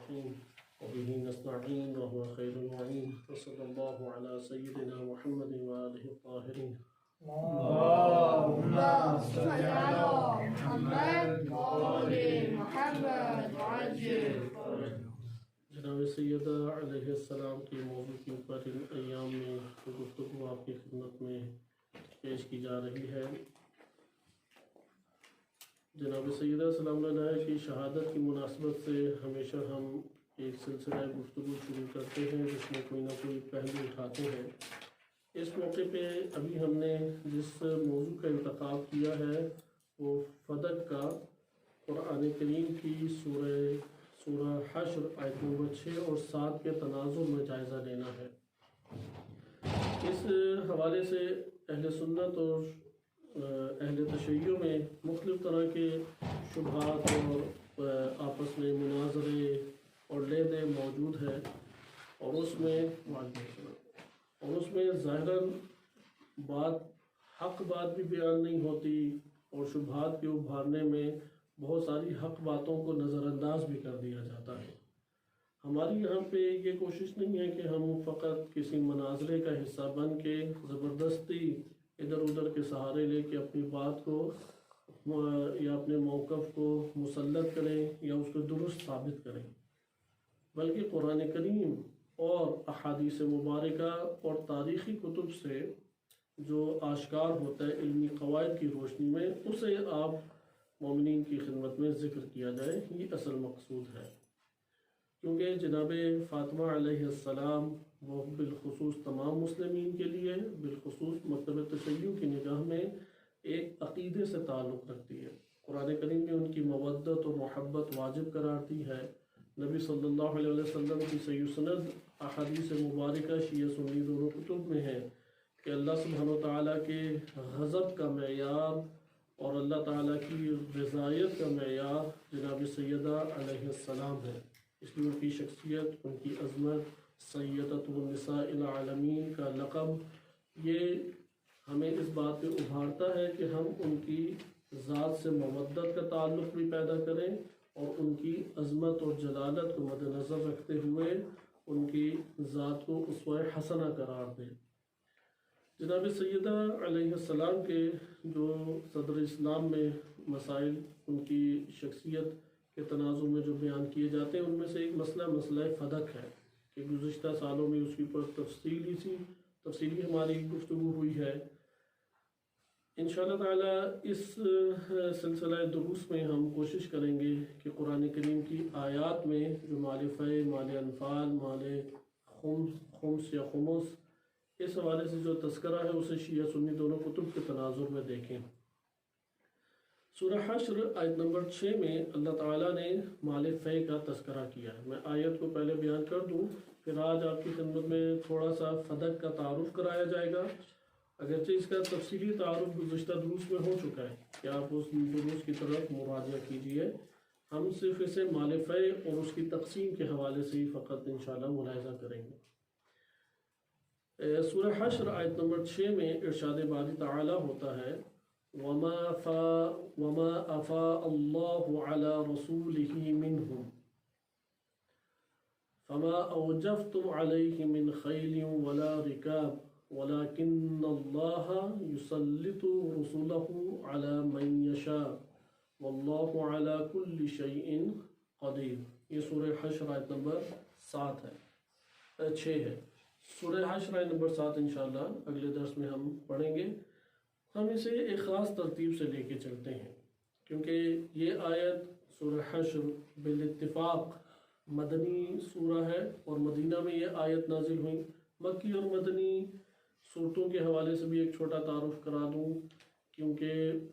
الرحيم وبه نستعين وهو خير المعين وصلى الله على سيدنا محمد وآله الطاهرين اللهم صل على محمد وآل محمد وعجل جناب سیدہ علیہ السلام کی موضوع کے اوپر ان ایام میں گفتگو آپ کی خدمت میں پیش کی جا رہی ہے۔ جناب سیدہ سلام علیہ کی شہادت کی مناسبت سے ہمیشہ ہم ایک سلسلہ گفتگو شروع کرتے ہیں جس میں کوئی نہ کوئی پہلو اٹھاتے ہیں۔ اس موقع پہ ابھی ہم نے جس موضوع کا انتخاب کیا ہے وہ فدق کا قرآن کریم کی سورہ حشر آیت نمبر 6 اور 7 کے تناظر میں جائزہ لینا ہے۔ اس حوالے سے اہل سنت اور اہل تشیع میں مختلف طرح کے شبہات اور آپس میں مناظرے اور لے دے موجود ہے، اور اس میں ظاہراً حق بات بھی بیان نہیں ہوتی، اور شبہات کے ابھارنے میں بہت ساری حق باتوں کو نظر انداز بھی کر دیا جاتا ہے۔ ہماری یہاں پہ یہ کوشش نہیں ہے کہ ہم فقط کسی مناظرے کا حصہ بن کے زبردستی ادھر ادھر کے سہارے لے کے اپنی بات کو یا اپنے موقف کو مسلط کریں یا اس کو درست ثابت کریں، بلکہ قرآن کریم اور احادیث مبارکہ اور تاریخی کتب سے جو آشکار ہوتا ہے علمی قواعد کی روشنی میں، اسے آپ مومنین کی خدمت میں ذکر کیا جائے، یہ اصل مقصود ہے۔ کیونکہ جناب فاطمہ علیہ السلام وہ بالخصوص تمام مسلمین کے لیے، بالخصوص مکتب تشیع کی نگاہ میں ایک عقیدے سے تعلق رکھتی ہے۔ قرآن کریم میں ان کی مودت اور محبت واجب قرار دی ہے۔ نبی صلی اللہ علیہ وسلم کی صحیح سند احادیث مبارکہ شیعہ سنی دونوں کتب میں ہے کہ اللہ سبحانہ وتعالیٰ کے غضب کا معیار اور اللہ تعالیٰ کی رضایت کا معیار جناب سیدہ علیہ السلام ہے۔ اس لیے ان کی شخصیت، ان کی عظمت، سیدۃ النساء العالمین کا لقب، یہ ہمیں اس بات پہ ابھارتا ہے کہ ہم ان کی ذات سے مودت کا تعلق بھی پیدا کریں اور ان کی عظمت اور جلالت کو مد نظر رکھتے ہوئے ان کی ذات کو اسوہ حسنہ قرار دیں۔ جناب سیدہ علیہ السلام کے جو صدر اسلام میں مسائل ان کی شخصیت کے تناظر میں جو بیان کیے جاتے ہیں، ان میں سے ایک مسئلہ فدق ہے کہ گزشتہ سالوں میں اس کے اوپر تفصیلی ہماری گفتگو ہوئی ہے۔ انشاءاللہ تعالیٰ اس سلسلہ دروس میں ہم کوشش کریں گے کہ قرآن کریم کی آیات میں جو مال فے، مال انفال، مال خمس یا خمس، اس حوالے سے جو تذکرہ ہے اسے شیعہ سنی دونوں کتب کے تناظر میں دیکھیں۔ سورہ حشر آیت نمبر 6 میں اللہ تعالیٰ نے مال فے کا تذکرہ کیا ہے۔ میں آیت کو پہلے بیان کر دوں، پھر آج آپ کی خدمت میں تھوڑا سا فدق کا تعارف کرایا جائے گا، اگرچہ اس کا تفصیلی تعارف گزشتہ دروس میں ہو چکا ہے کہ آپ اس دروس کی طرف مراجعہ کیجئے۔ ہم صرف اسے مال فے اور اس کی تقسیم کے حوالے سے ہی فقط انشاءاللہ ملاحظہ کریں گے۔ سورہ حشر آیت نمبر 6 میں ارشاد باری تعالی ہوتا ہے وَمَا أَفَاءَ اللَّهُ عَلَى رَسُولِهِ مِنْهُمْ فَمَا أَوْجَفْتُمْ عَلَيْهِ مِنْ خَيْلٍ وَلَا رِكَابٍ وَلَكِنَّ اللَّهَ يُسَلِّطُ رُسُلَهُ عَلَى مَنْ يَشَاءُ وَاللَّهُ عَلَى كُلِّ شَيْءٍ قَدِيرٌ۔ یہ سورہ حشر آیت نمبر 6 ہے۔ سورہ حشر آیت نمبر 7 انشاءاللہ اگلے درس میں ہم پڑھیں گے۔ ہم اسے ایک خاص ترتیب سے لے کے چلتے ہیں کیونکہ یہ آیت سورہ حشر بالاتفاق مدنی سورہ ہے، اور مدینہ میں یہ آیت نازل ہوئی۔ مکی اور مدنی صورتوں کے حوالے سے بھی ایک چھوٹا تعارف کرا دوں، کیونکہ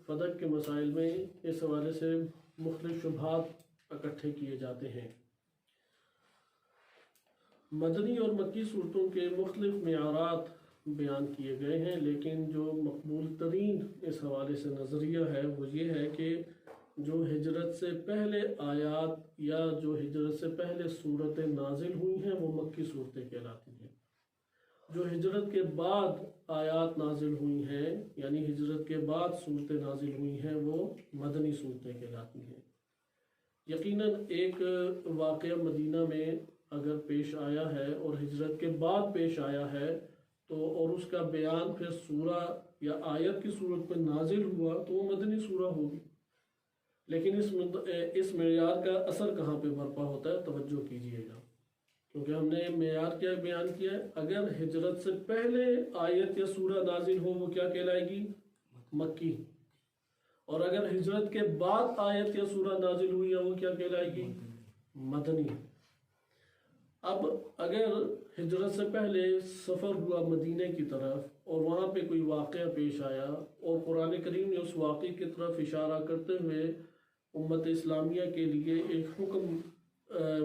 فدق کے مسائل میں اس حوالے سے مختلف شبہات اکٹھے کیے جاتے ہیں۔ مدنی اور مکی صورتوں کے مختلف معیارات بیان کیے گئے ہیں، لیکن جو مقبول ترین اس حوالے سے نظریہ ہے وہ یہ ہے کہ جو ہجرت سے پہلے آیات یا جو ہجرت سے پہلے صورتیں نازل ہوئی ہیں وہ مکی صورتیں کہلاتی ہیں۔ جو ہجرت کے بعد آیات نازل ہوئی ہیں یعنی ہجرت کے بعد صورتیں نازل ہوئی ہیں وہ مدنی صورتیں کہلاتی ہیں۔ یقیناً ایک واقعہ مدینہ میں اگر پیش آیا ہے اور ہجرت کے بعد پیش آیا ہے تو اور اس کا بیان پھر سورہ یا آیت کی صورت میں نازل ہوا تو وہ مدنی سورہ ہوگی. لیکن اس معیار کا اثر کہاں پہ برپا ہوتا ہے؟ توجہ کیجئے گا، کیونکہ ہم نے معیار کیا بیان کیا ہے. اگر ہجرت سے پہلے آیت یا سورہ نازل ہو وہ کیا کہلائے گی؟ مکی. اور اگر ہجرت کے بعد آیت یا سورہ نازل ہوئی ہے وہ کیا کہلائے گی؟ مدنی. اب اگر ہجرت سے پہلے سفر ہوا مدینہ کی طرف اور وہاں پہ کوئی واقعہ پیش آیا اور قرآن کریم نے اس واقعے کی طرف اشارہ کرتے ہوئے امت اسلامیہ کے لیے ایک حکم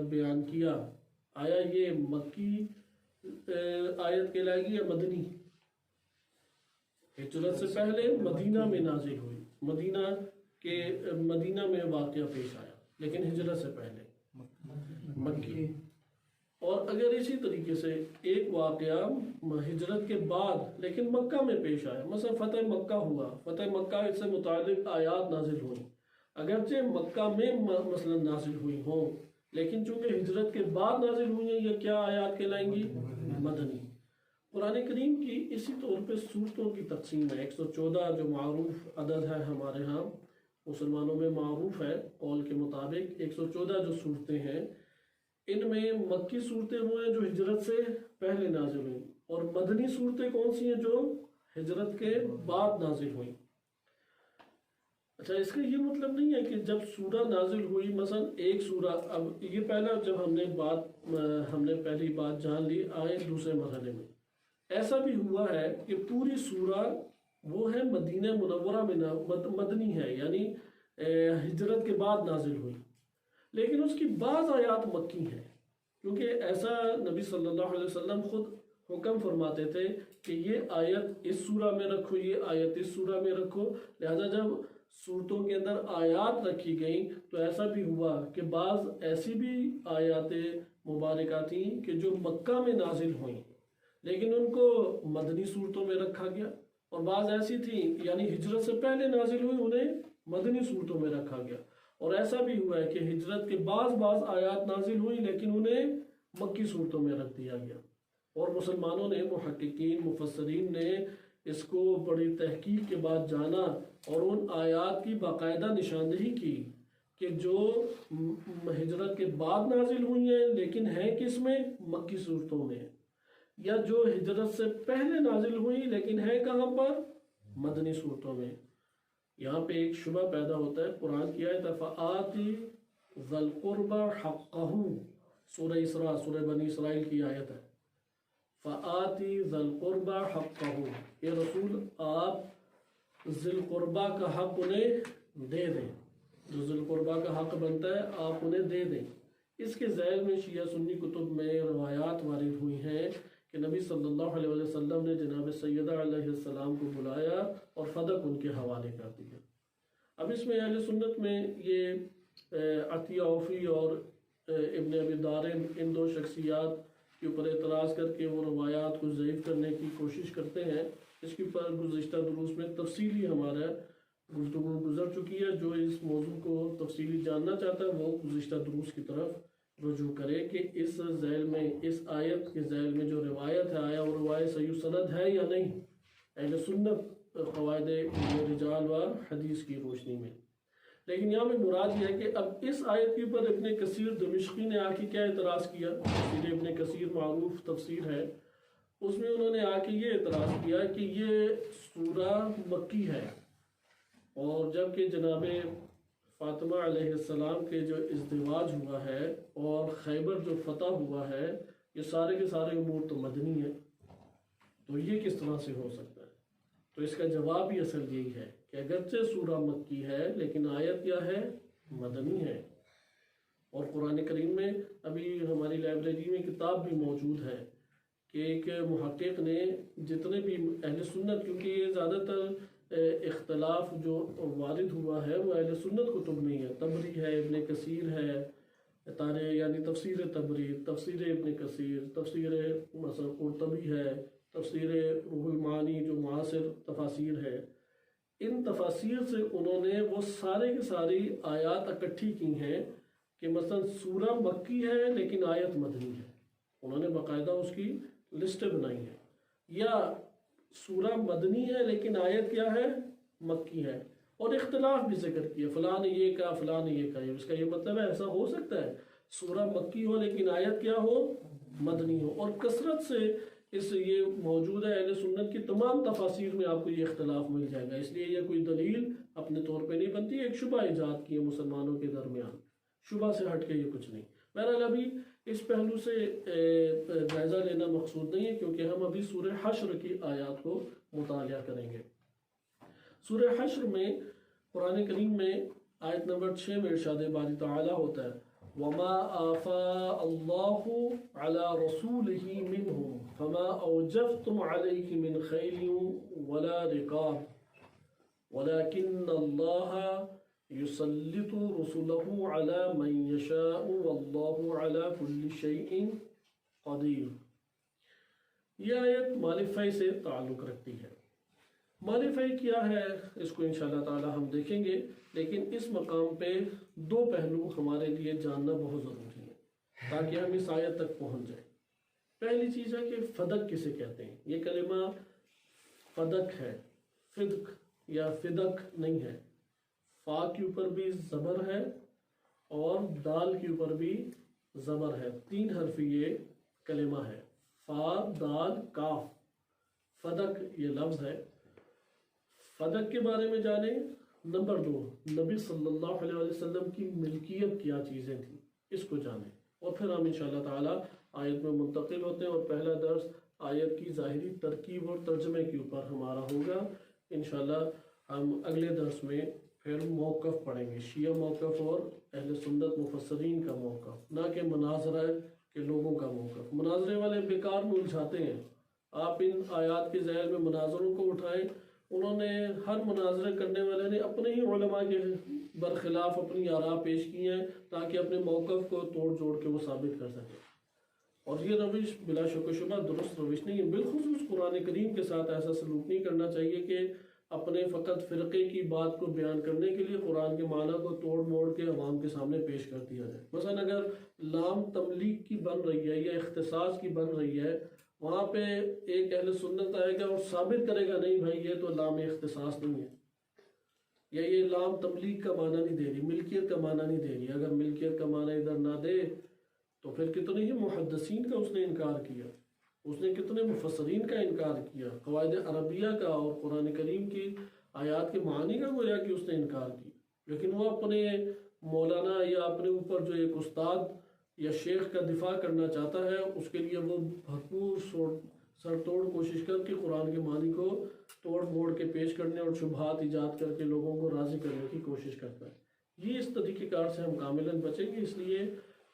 بیان کیا، آیا یہ مکی آیت کہلائے گی یا مدنی؟ ہجرت سے پہلے مدینہ میں نازل ہوئی، مدینہ میں واقعہ پیش آیا، لیکن ہجرت سے پہلے مکی. اور اگر اسی طریقے سے ایک واقعہ ہجرت کے بعد لیکن مکہ میں پیش آیا، مثلا فتح مکہ ہوا، فتح مکہ سے متعلق آیات نازل ہوئی، اگرچہ مکہ میں مثلا نازل ہوئی ہوں لیکن چونکہ ہجرت کے بعد نازل ہوئی ہیں، یہ کیا آیات کہلائیں گی؟ مدنی. قرآن کریم کی اسی طور پہ سورتوں کی تقسیم ہے. 114 جو معروف عدد ہے ہمارے ہاں مسلمانوں میں معروف ہے قول کے مطابق، 114 جو صورتیں ہیں ان میں مکی صورتیں وہ ہیں جو ہجرت سے پہلے نازل ہوئیں، اور مدنی صورتیں کون سی ہیں جو ہجرت کے بعد نازل ہوئیں. اچھا، اس کا یہ مطلب نہیں ہے کہ جب سورہ نازل ہوئی مثلا ایک سورہ، اب یہ پہلا جب ہم نے پہلی بات جان لی آئے دوسرے مرحلے میں ایسا بھی ہوا ہے کہ پوری سورہ وہ ہے مدینہ منورہ میں مدنی ہے، یعنی ہجرت کے بعد نازل ہوئی، لیکن اس کی بعض آیات مکی ہیں، کیونکہ ایسا نبی صلی اللہ علیہ وسلم خود حکم فرماتے تھے کہ یہ آیت اس سورہ میں رکھو، یہ آیت اس سورہ میں رکھو. لہذا جب صورتوں کے اندر آیات رکھی گئیں تو ایسا بھی ہوا کہ بعض ایسی بھی آیات مبارکہ تھیں کہ جو مکہ میں نازل ہوئیں لیکن ان کو مدنی صورتوں میں رکھا گیا، اور بعض ایسی تھیں یعنی ہجرت سے پہلے نازل ہوئی انہیں مدنی صورتوں میں رکھا گیا. اور ایسا بھی ہوا ہے کہ ہجرت کے بعض آیات نازل ہوئی لیکن انہیں مکی صورتوں میں رکھ دیا گیا. اور مسلمانوں نے، محققین مفسرین نے اس کو بڑی تحقیق کے بعد جانا اور ان آیات کی باقاعدہ نشاندہی کی کہ جو ہجرت کے بعد نازل ہوئی ہیں لیکن ہیں کس میں؟ مکی صورتوں میں، یا جو ہجرت سے پہلے نازل ہوئی لیکن ہے کہاں پر؟ مدنی صورتوں میں. یہاں پہ ایک شبہ پیدا ہوتا ہے. قرآن کی آیت فآتی ذی القربى حقہ، سورہ اسراء، سورہ بنی اسرائیل کی آیت ہے. فآتی ذی القربى حقہ، یہ رسول آپ ذی القربہ کا حق انہیں دے دیں، جو ذی القربہ کا حق بنتا ہے آپ انہیں دے دیں. اس کے ذیل میں شیعہ سنی کتب میں روایات وارد ہوئی ہیں کہ نبی صلی اللہ علیہ وسلم نے جناب سیدہ علیہ السلام کو بلایا اور فدق ان کے حوالے کر دیا. اب اس میں اہل سنت میں یہ عطیہ اوفی اور ابن ابی دارم ان دو شخصیات کے اوپر اعتراض کر کے وہ روایات کو ضعیف کرنے کی کوشش کرتے ہیں. اس کے اوپر گزشتہ دروس میں تفصیلی ہمارا گفتگو گزر چکی ہے. جو اس موضوع کو تفصیلی جاننا چاہتا ہے وہ گزشتہ دروس کی طرف رجوع کرے کہ اس ذیل میں، اس آیت کے ذیل میں جو روایت ہے آیا وہ روایت صحیح سند ہے یا نہیں، اہل سنت قواعد رجال و حدیث کی روشنی میں. لیکن یہاں میں مراد یہ ہے کہ اب اس آیت کے اوپر ابن کثیر دمشقی نے آ کے کیا اعتراض کیا؟ تفسیر ابن کثیر معروف تفسیر ہے، اس میں انہوں نے آ کے یہ اعتراض کیا کہ یہ سورہ مکی ہے، اور جبکہ جناب فاطمہ علیہ السلام کے جو ازدواج ہوا ہے اور خیبر جو فتح ہوا ہے یہ سارے کے سارے امور تو مدنی ہیں، تو یہ کس طرح سے ہو سکتا ہے؟ تو اس کا جواب ہی اصل یہی ہے کہ اگرچہ سورہ مکی ہے لیکن آیت کیا ہے؟ مدنی ہے. اور قرآن کریم میں ابھی ہماری لائبریری میں کتاب بھی موجود ہے کہ ایک محقق نے جتنے بھی اہل سنت، کیونکہ یہ زیادہ تر اختلاف جو وارد ہوا ہے وہ اہل سنت کتب میں ہے، طبری ہے، ابن کثیر ہے، یعنی تفسیر طبری، تفسیر ابن کثیر، تفسیر مثلا قرطبی ہے، تفسیر روح المعانی جو معاصر تفاسیر ہے. ان تفاسیر سے انہوں نے وہ سارے کی ساری آیات اکٹھی کی ہیں کہ مثلا سورہ مکی ہے لیکن آیت مدنی ہے، انہوں نے باقاعدہ اس کی لسٹ بنائی ہے، یا سورہ مدنی ہے لیکن آیت کیا ہے، مکی ہے، اور اختلاف بھی ذکر کیا، فلاں نے یہ کہا فلاں نے یہ کہا۔ اس کا یہ مطلب ہے ایسا ہو سکتا ہے سورہ مکی ہو لیکن آیت کیا ہو، مدنی ہو، اور کثرت سے یہ موجود ہے اہل سنت کی تمام تفاسیر میں آپ کو یہ اختلاف مل جائے گا، اس لیے یہ کوئی دلیل اپنے طور پہ نہیں بنتی، ایک شبہ ایجاد کی ہے مسلمانوں کے درمیان، شبہ سے ہٹ کے یہ کچھ نہیں۔ بہرحال ابھی اس پہلو سے جائزہ لینا مقصود نہیں ہے، کیونکہ ہم ابھی سورہ حشر کی آیات کو مطالعہ کریں گے۔ سورہ حشر میں قرآن کریم میں آیت نمبر 6 میں ارشاد باری تعالیٰ ہوتا ہے وَمَا آفَاءَ اللَّهُ عَلَى رَسُولِهِ مِنْهُمْ فَمَا أَوْجَفْتُمْ عَلَيْهِ مِنْ خَيْلٍ وَلَا رِقَابٍ وَلَكِنَّ اللَّهَ يُسَلِّطُ رُسُلَهُ عَلَى مَنْ يَشَاءُ وَاللَّهُ عَلَى كُلِّ شَيْءٍ قَدِيرٌ۔ یہ آیت مال فی سے تعلق رکھتی ہے۔ مال فی کیا ہے اس کو انشاءاللہ تعالی ہم دیکھیں گے، لیکن اس مقام پہ دو پہلو ہمارے لیے جاننا بہت ضروری ہے تاکہ ہم اس آیت تک پہنچ جائیں۔ پہلی چیز ہے کہ فدق کسے کہتے ہیں۔ یہ کلمہ فدق ہے، فدق یا فدق نہیں ہے، فا کے اوپر بھی زبر ہے اور دال کے اوپر بھی زبر ہے، 3 حرفی یہ کلمہ ہے، فا دال کاف، فدق یہ لفظ ہے۔ فدق کے بارے میں جانیں۔ نمبر 2، نبی صلی اللہ علیہ وسلم کی ملکیت کیا چیزیں تھیں، اس کو جانیں، اور پھر ہم انشاءاللہ تعالی آیت میں منتقل ہوتے ہیں، اور پہلا درس آیت کی ظاہری ترکیب اور ترجمے کے اوپر ہمارا ہوگا۔ انشاءاللہ ہم اگلے درس میں پھر موقف پڑھیں گے، شیعہ موقف اور اہل سنت مفسرین کا موقف، نہ کہ مناظرہ کے لوگوں کا موقف۔ مناظرے والے بیکار میں الجھاتے ہیں، آپ ان آیات کے ذیل میں مناظروں کو اٹھائیں، انہوں نے ہر مناظرہ کرنے والے نے اپنے ہی علماء کے برخلاف اپنی آراء پیش کی ہیں تاکہ اپنے موقف کو توڑ جوڑ کے وہ ثابت کر سکیں، اور یہ روش بلا شک و شبہ درست روش نہیں ہے۔ بالخصوص قرآن کریم کے ساتھ ایسا سلوک نہیں کرنا چاہیے کہ اپنے فقط فرقے کی بات کو بیان کرنے کے لیے قرآن کے معنی کو توڑ موڑ کے عوام کے سامنے پیش کر دیا جائے۔ مثلا اگر لام تملیغ کی بن رہی ہے یا اختصاص کی بن رہی ہے، وہاں پہ ایک اہل سنت آئے گا اور ثابت کرے گا نہیں بھائی یہ تو لام اختصاص نہیں ہے، یا یہ لام تملیغ کا معنی نہیں دے رہی، ملکیت کا معنی نہیں دے رہی۔ اگر ملکیت کا معنی ادھر نہ دے تو پھر کتنے ہی محدثین کا اس نے انکار کیا، اس نے کتنے مفسرین کا انکار کیا، قواعد عربیہ کا اور قرآن کریم کی آیات کے معانی کا گویا کہ اس نے انکار کی، لیکن وہ اپنے مولانا یا اپنے اوپر جو ایک استاد یا شیخ کا دفاع کرنا چاہتا ہے، اس کے لیے وہ بھرپور سر توڑ کوشش کر کے قرآن کے معنی کو توڑ موڑ کے پیش کرنے اور شبہات ایجاد کر کے لوگوں کو راضی کرنے کی کوشش کرتا ہے۔ یہ اس طریقہ کار سے ہم کاملاً بچیں گے، اس لیے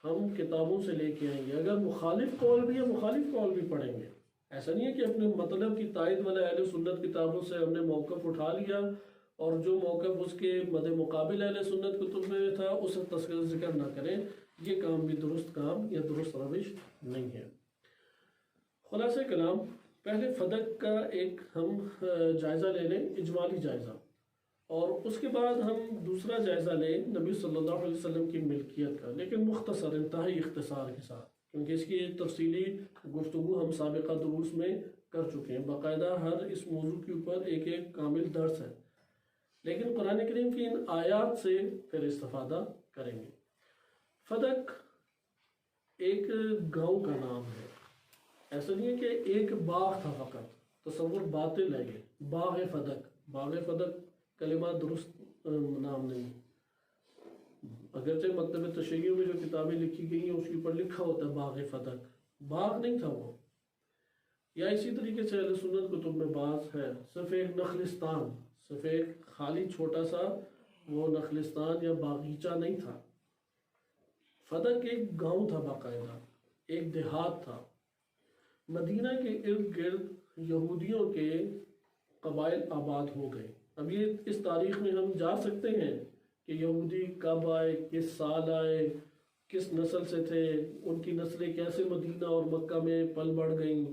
ہم کتابوں سے لے کے آئیں گے۔ اگر مخالف قول بھی ہے، مخالف قول بھی پڑھیں گے، ایسا نہیں ہے کہ اپنے مطلب کی تائید والا اہل سنت کتابوں سے ہم نے موقف اٹھا لیا اور جو موقف اس کے مد مقابل اہل سنت کتب میں تھا اسے تذکر ذکر نہ کریں، یہ کام بھی درست کام یا درست روش نہیں ہے۔ خلاصہ کلام، پہلے فدق کا ایک ہم جائزہ لے لیں، اجمالی جائزہ، اور اس کے بعد ہم دوسرا جائزہ لیں نبی صلی اللہ علیہ وسلم کی ملکیت کا، لیکن مختصر، انتہائی اختصار کے ساتھ، کیونکہ اس کی تفصیلی گفتگو ہم سابقہ دروس میں کر چکے ہیں، باقاعدہ ہر اس موضوع کے اوپر ایک ایک کامل درس ہے، لیکن قرآن کریم کی ان آیات سے پھر استفادہ کریں گے۔ فدق ایک گاؤں کا نام ہے، ایسا نہیں ہے کہ ایک باغ تھا فقط، تصور باطل ہے یہ، باغ فدق، باغ فدق کلمہ درست نام نہیں، اگرچہ مکتب تشیع میں جو کتابیں لکھی گئی ہیں اس کے اوپر لکھا ہوتا ہے باغ فدق، باغ نہیں تھا وہ۔ یا اسی طریقے سے اہل سنت کتب میں بعض ہے صرف ایک نخلستان، صرف ایک خالی چھوٹا سا وہ نخلستان یا باغیچہ نہیں تھا، فدق ایک گاؤں تھا، باقاعدہ ایک دیہات تھا۔ مدینہ کے ارد گرد یہودیوں کے قبائل آباد ہو گئے۔ اب یہ اس تاریخ میں ہم جا سکتے ہیں کہ یہودی کب آئے، کس سال آئے، کس نسل سے تھے، ان کی نسلیں کیسے مدینہ اور مکہ میں پل بڑھ گئیں،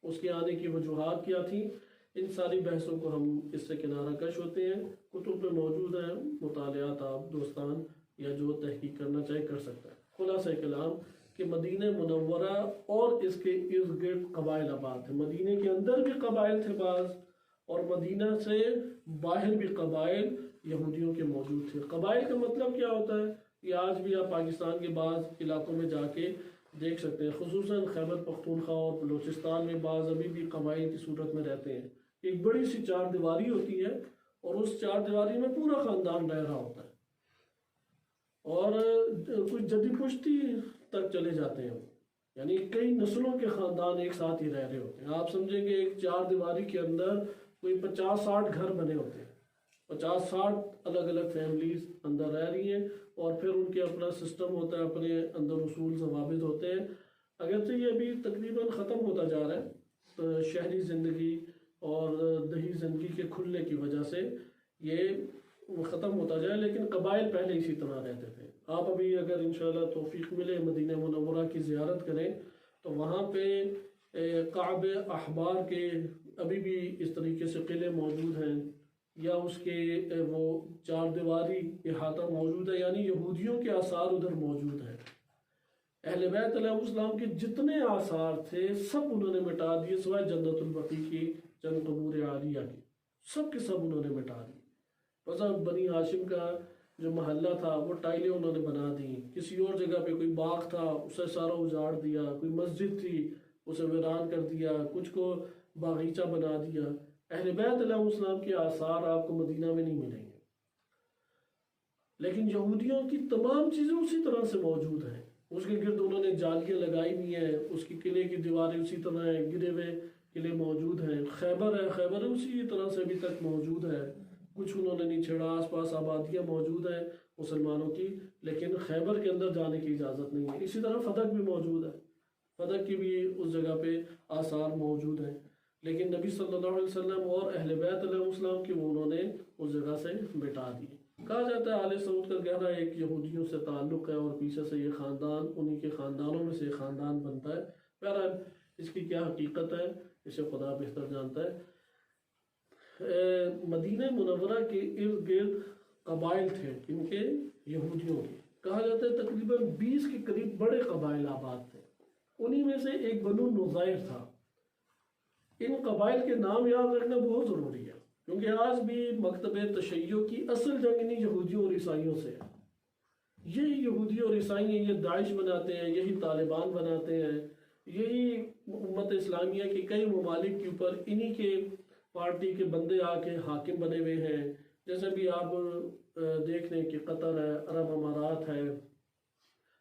اس کے آنے کی وجوہات کیا تھیں، ان ساری بحثوں کو ہم اس سے کنارہ کش ہوتے ہیں، کتب میں موجود ہیں، مطالعات آپ دوستان یا جو تحقیق کرنا چاہے کر سکتا ہے۔ خلاصہ کلام کہ مدینہ منورہ اور اس کے ارد گرد قبائل آباد ہیں، مدینہ کے اندر بھی قبائل تھے بعض، اور مدینہ سے باہر بھی قبائل یہودیوں کے موجود تھے۔ قبائل کا مطلب کیا ہوتا ہے؟ یہ آج بھی آپ پاکستان کے بعض علاقوں میں جا کے دیکھ سکتے ہیں، خصوصاً خیبر پختونخوا اور بلوچستان میں بعض ابھی بھی قبائل کی صورت میں رہتے ہیں۔ ایک بڑی سی چار دیواری ہوتی ہے اور اس چار دیواری میں پورا خاندان رہ رہا ہوتا ہے، اور کچھ جدی پشتی تک چلے جاتے ہیں، یعنی کئی نسلوں کے خاندان ایک ساتھ ہی رہ رہے ہوتے ہیں۔ آپ سمجھیں کہ ایک چار دیواری کے اندر کوئی 50-60 گھر بنے ہوتے ہیں، 50-60 الگ الگ فیملیز اندر رہ رہی ہیں، اور پھر ان کے اپنا سسٹم ہوتا ہے، اپنے اندر اصول ضوابط ہوتے ہیں۔ اگرچہ یہ ابھی تقریباً ختم ہوتا جا رہا ہے، شہری زندگی اور دیہی زندگی کے کھلنے کی وجہ سے یہ ختم ہوتا جائے، لیکن قبائل پہلے اسی طرح رہتے تھے۔ آپ ابھی اگر انشاءاللہ توفیق ملے مدینہ منورہ کی زیارت کریں تو وہاں پہ کعب احبار کے ابھی بھی اس طریقے سے قلعے موجود ہیں، یا اس کے وہ چار دیواری احاطہ موجود ہے، یعنی یہودیوں کے آثار ادھر موجود ہیں۔ اہل بیت علیہ السلام کے جتنے آثار تھے سب انہوں نے مٹا دیے، سوائے جنت البقیع کی چند قبور عالیہ کی، سب کے سب انہوں نے مٹا دی۔ بس بنی ہاشم کا جو محلہ تھا وہ ٹائلیں انہوں نے بنا دی، کسی اور جگہ پہ کوئی باغ تھا اسے سارا اجاڑ دیا، کوئی مسجد تھی اسے ویران کر دیا، کچھ کو باغیچہ بنا دیا۔ اہل بیت علیہ السلام کے آثار آپ کو مدینہ میں نہیں ملیں گے، لیکن یہودیوں کی تمام چیزیں اسی طرح سے موجود ہیں۔ اس کے گرد انہوں نے جالیاں لگائی ہوئی ہیں، اس کی قلعے کی دیواریں اسی طرح ہیں، گرے ہوئے قلعے موجود ہیں۔ خیبر ہے، خیبر اسی طرح سے ابھی تک موجود ہے، کچھ انہوں نے نہیں چھیڑا۔ آس پاس آبادیاں موجود ہیں مسلمانوں کی، لیکن خیبر کے اندر جانے کی اجازت نہیں ہے۔ اسی طرح فدق بھی موجود ہے، فدق کی بھی اس جگہ پہ آثار موجود ہیں، لیکن نبی صلی اللہ علیہ وسلم اور اہل بیت علیہ السلام کی وہ انہوں نے اس جگہ سے مٹا دی۔ کہا جاتا ہے آل سعود کا گہرا ایک یہودیوں سے تعلق ہے، اور پیچھے سے یہ خاندان انہی کے خاندانوں میں سے خاندان بنتا ہے۔ بہرحال اس کی کیا حقیقت ہے اسے خدا بہتر جانتا ہے۔ مدینہ منورہ کے ارد گرد قبائل تھے ان کے یہودیوں کے، کہا جاتا ہے تقریباً 20 کے قریب بڑے قبائل آباد تھے، انہی میں سے ایک بنو نظیر تھا۔ ان قبائل کے نام یاد رکھنا بہت ضروری ہے، کیونکہ آج بھی مکتب تشیع کی اصل جنگ نہیں یہودیوں اور عیسائیوں سے ہے۔ یہی یہودی اور عیسائی ہیں، یہ داعش بناتے ہیں، یہی طالبان بناتے ہیں، یہی امت اسلامیہ کے کئی ممالک کے اوپر انہی کے پارٹی کے بندے آ کے حاکم بنے ہوئے ہیں۔ جیسے بھی آپ دیکھ لیں کہ قطر ہے، عرب امارات ہے،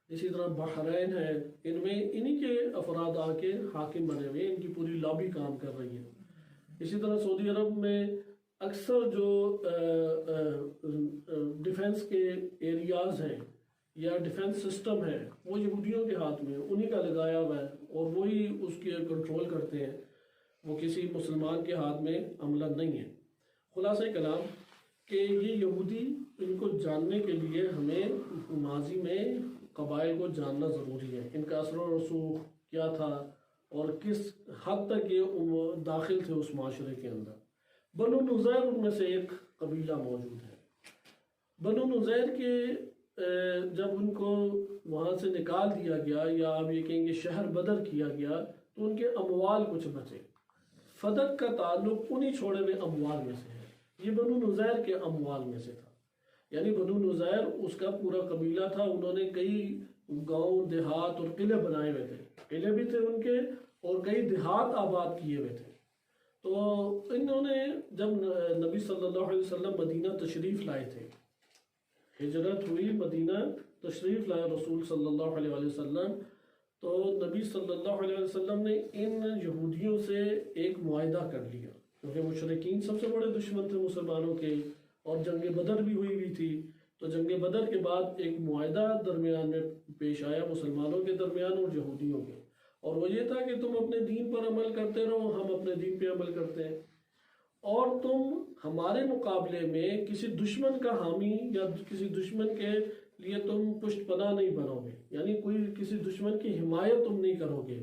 اسی طرح بحرین ہے، ان میں انہی کے افراد آ کے حاکم بنے ہوئے ہیں، ان کی پوری لابی کام کر رہی ہے۔ اسی طرح سعودی عرب میں اکثر جو ڈیفنس کے ایریاز ہیں یا ڈیفنس سسٹم ہے وہ یہودیوں کے ہاتھ میں، انہی کا لگایا ہوا ہے، اور وہی اس کے کنٹرول کرتے ہیں، وہ کسی مسلمان کے ہاتھ میں عملاً نہیں ہے۔ خلاصہ کلام کہ یہ یہودی، ان کو جاننے کے لیے ہمیں ماضی میں قبائل کو جاننا ضروری ہے، ان کا اثر و رسوخ کیا تھا اور کس حد تک یہ داخل تھے اس معاشرے کے اندر۔ بنو نظیر ان میں سے ایک قبیلہ موجود ہے۔ بنو نظیر کے جب ان کو وہاں سے نکال دیا گیا، یا آپ یہ کہیں گے شہر بدر کیا گیا، تو ان کے اموال کچھ بچے۔ فدق کا تعلق انہی چھوڑے ہوئے اموال میں سے ہے، یہ بنو نظیر کے اموال میں سے تھا، یعنی بنو نظیر اس کا پورا قبیلہ تھا۔ انہوں نے کئی گاؤں دیہات اور قلعے بنائے ہوئے تھے، قلعے بھی تھے ان کے، اور کئی دیہات آباد کیے ہوئے تھے۔ تو انہوں نے جب نبی صلی اللہ علیہ وسلم مدینہ تشریف لائے تھے، ہجرت ہوئی، مدینہ تشریف لائے رسول صلی اللہ علیہ وسلم، تو نبی صلی اللہ علیہ وسلم نے ان یہودیوں سے ایک معاہدہ کر لیا، کیونکہ مشرکین سب سے بڑے دشمن تھے مسلمانوں کے، اور جنگ بدر بھی ہوئی تھی۔ تو جنگ بدر کے بعد ایک معاہدہ درمیان میں پیش آیا مسلمانوں کے درمیان اور یہودیوں کے، اور وہ یہ تھا کہ تم اپنے دین پر عمل کرتے رہو، ہم اپنے دین پہ عمل کرتے ہیں، اور تم ہمارے مقابلے میں کسی دشمن کا حامی یا کسی دشمن کے لیے تم پشت پناہ نہیں بنو گے، یعنی کوئی کسی دشمن کی حمایت تم نہیں کرو گے،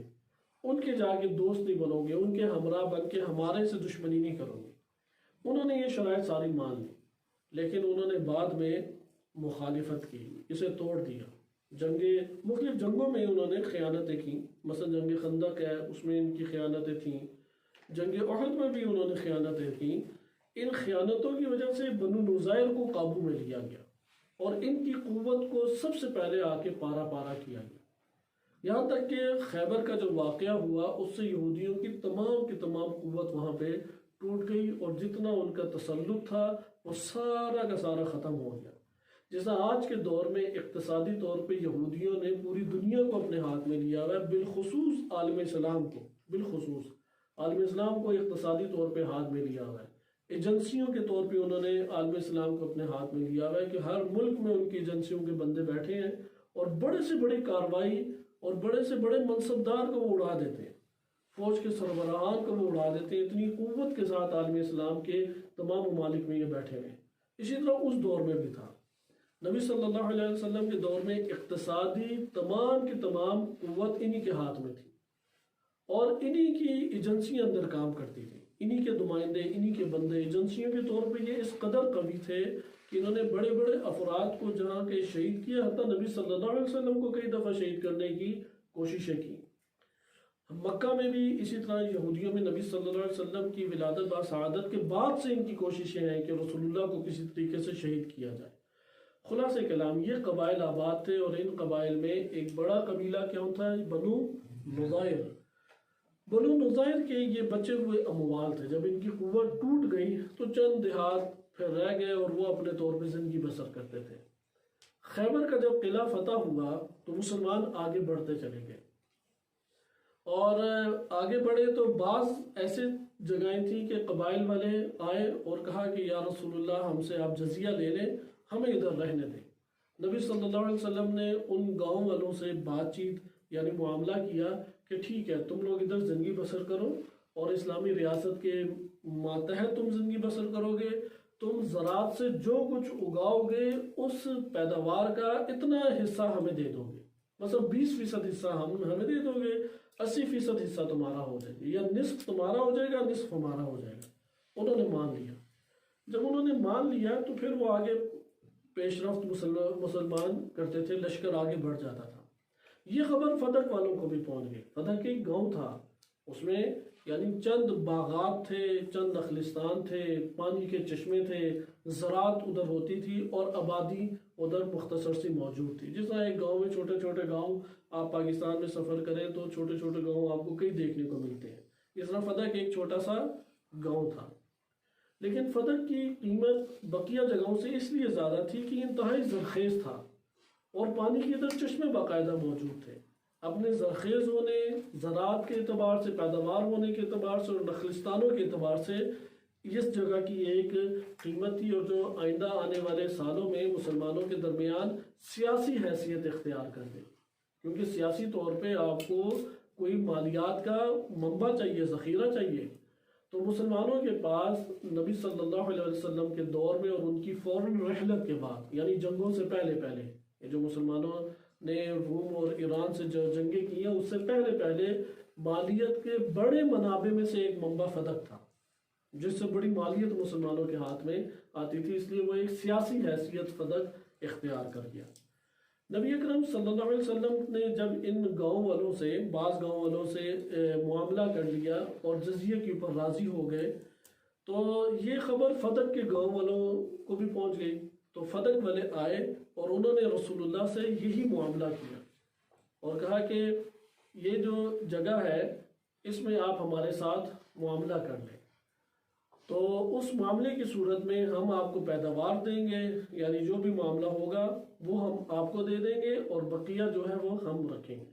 ان کے جا کے دوست نہیں بنو گے، ان کے ہمراہ بن کے ہمارے سے دشمنی نہیں کرو گے۔ انہوں نے یہ شرائط ساری مان لی، لیکن انہوں نے بعد میں مخالفت کی، اسے توڑ دیا۔ مختلف جنگوں میں انہوں نے خیانتیں کی، مثلا جنگ خندق ہے اس میں ان کی خیانتیں تھیں، جنگ احد میں بھی انہوں نے خیانتیں کی۔ ان خیانتوں کی وجہ سے بنو نضیر کو قابو میں لیا گیا اور ان کی قوت کو سب سے پہلے آ کے پارا پارا کیا گیا، یہاں تک کہ خیبر کا جو واقعہ ہوا اس سے یہودیوں کی تمام قوت وہاں پہ ٹوٹ گئی اور جتنا ان کا تسلط تھا وہ سارا کا سارا ختم ہو گیا۔ جیسا آج کے دور میں اقتصادی طور پہ یہودیوں نے پوری دنیا کو اپنے ہاتھ میں لیا ہوا ہے، بالخصوص عالم اسلام کو اقتصادی طور پہ ہاتھ میں لیا ہوا ہے۔ ایجنسیوں کے طور پہ انہوں نے عالم اسلام کو اپنے ہاتھ میں لیا ہوا ہے کہ ہر ملک میں ان کی ایجنسیوں کے بندے بیٹھے ہیں اور بڑے سے بڑی کارروائی اور بڑے سے بڑے منصبدار کو وہ اڑا دیتے ہیں، فوج کے سربراہان کو وہ اڑا دیتے ہیں۔ اتنی قوت کے ساتھ عالم اسلام کے تمام ممالک میں یہ بیٹھے ہیں۔ اسی طرح اس دور میں بھی تھا، نبی صلی اللہ علیہ وسلم کے دور میں اقتصادی تمام کی تمام قوت انہی کے ہاتھ میں تھی اور انہی کی ایجنسیاں اندر کام کرتی تھی، انہی کے نمائندے، انہی کے بندے ایجنسیوں کے طور پہ یہ اس قدر قوی تھے کہ انہوں نے بڑے بڑے افراد کو جہاں کے شہید کیا، حتیٰ نبی صلی اللہ علیہ وسلم کو کئی دفعہ شہید کرنے کی کوششیں کی۔ مکہ میں بھی اسی طرح یہودیوں میں نبی صلی اللہ علیہ وسلم کی ولادت با سعادت کے بعد سے ان کی کوششیں ہیں کہ رسول اللہ کو کسی طریقے سے شہید کیا جائے۔ خلاصہ کلام یہ قبائل آباد تھے اور ان قبائل میں ایک بڑا قبیلہ کیا تھا؟ بنو نضیر۔ بنو نضیر کے یہ بچے ہوئے اموال تھے، جب ان کی قوت ٹوٹ گئی تو چند دیہات پھر رہ گئے اور وہ اپنے طور پہ زندگی بسر کرتے تھے۔ خیبر کا جب قلعہ فتح ہوا تو مسلمان آگے بڑھتے چلے گئے اور آگے بڑھے تو بعض ایسے جگہیں تھیں کہ قبائل والے آئے اور کہا کہ یا رسول اللہ ہم سے آپ جزیہ لے لیں، ہمیں ادھر رہنے دیں۔ نبی صلی اللہ علیہ وسلم نے ان گاؤں والوں سے بات چیت یعنی معاملہ کیا کہ ٹھیک ہے تم لوگ ادھر زندگی بسر کرو اور اسلامی ریاست کے ماتحت تم زندگی بسر کرو گے، تم زراعت سے جو کچھ اگاؤ گے اس پیداوار کا اتنا حصہ ہمیں دے دو گے، مثلا 20% حصہ ہمیں دے دو گے، 80% حصہ تمہارا ہو جائے گا، یا نصف تمہارا ہو جائے گا نصف ہمارا ہو جائے گا۔ انہوں نے مان لیا۔ جب انہوں نے مان لیا تو پھر وہ آگے پیش رفت مسلمان کرتے تھے، لشکر آگے بڑھ جاتا تھا۔ یہ خبر فدق والوں کو بھی پہنچ گئی۔ فدق ایک گاؤں تھا، اس میں یعنی چند باغات تھے، چند نخلستان تھے، پانی کے چشمے تھے، زراعت ادھر ہوتی تھی اور آبادی ادھر مختصر سی موجود تھی۔ جس طرح ایک گاؤں میں چھوٹے چھوٹے گاؤں آپ پاکستان میں سفر کریں تو چھوٹے چھوٹے گاؤں آپ کو کئی دیکھنے کو ملتے ہیں، اس طرح فدق ایک چھوٹا سا گاؤں تھا۔ لیکن فدق کی قیمت بقیہ جگہوں سے اس لیے زیادہ تھی کہ انتہائی زرخیز تھا اور پانی کے ادھر چشمے باقاعدہ موجود تھے۔ اپنے زرخیز ہونے، زراعت کے اعتبار سے، پیداوار ہونے کے اعتبار سے اور نخلستانوں کے اعتبار سے اس جگہ کی ایک قیمت تھی، اور جو آئندہ آنے والے سالوں میں مسلمانوں کے درمیان سیاسی حیثیت اختیار کر گئی، کیونکہ سیاسی طور پہ آپ کو کوئی مالیات کا منبع چاہیے، ذخیرہ چاہیے۔ تو مسلمانوں کے پاس نبی صلی اللہ علیہ وسلم کے دور میں اور ان کی فوراً رحلت کے بعد یعنی جنگوں سے پہلے یہ جو مسلمانوں نے روم اور ایران سے جو جنگیں کی ہیں اس سے پہلے مالیت کے بڑے منابع میں سے ایک منبع فدق تھا، جس سے بڑی مالیت مسلمانوں کے ہاتھ میں آتی تھی، اس لیے وہ ایک سیاسی حیثیت فدق اختیار کر گیا۔ نبی اکرم صلی اللہ علیہ وسلم نے جب ان گاؤں والوں سے، بعض گاؤں والوں سے معاملہ کر لیا اور جزیے کے اوپر راضی ہو گئے تو یہ خبر فدق کے گاؤں والوں کو بھی پہنچ گئی۔ تو فدق والے آئے اور انہوں نے رسول اللہ سے یہی معاملہ کیا اور کہا کہ یہ جو جگہ ہے اس میں آپ ہمارے ساتھ معاملہ کر لیں، تو اس معاملے کی صورت میں ہم آپ کو پیداوار دیں گے، یعنی جو بھی معاملہ ہوگا وہ ہم آپ کو دے دیں گے اور بقیہ جو ہے وہ ہم رکھیں گے۔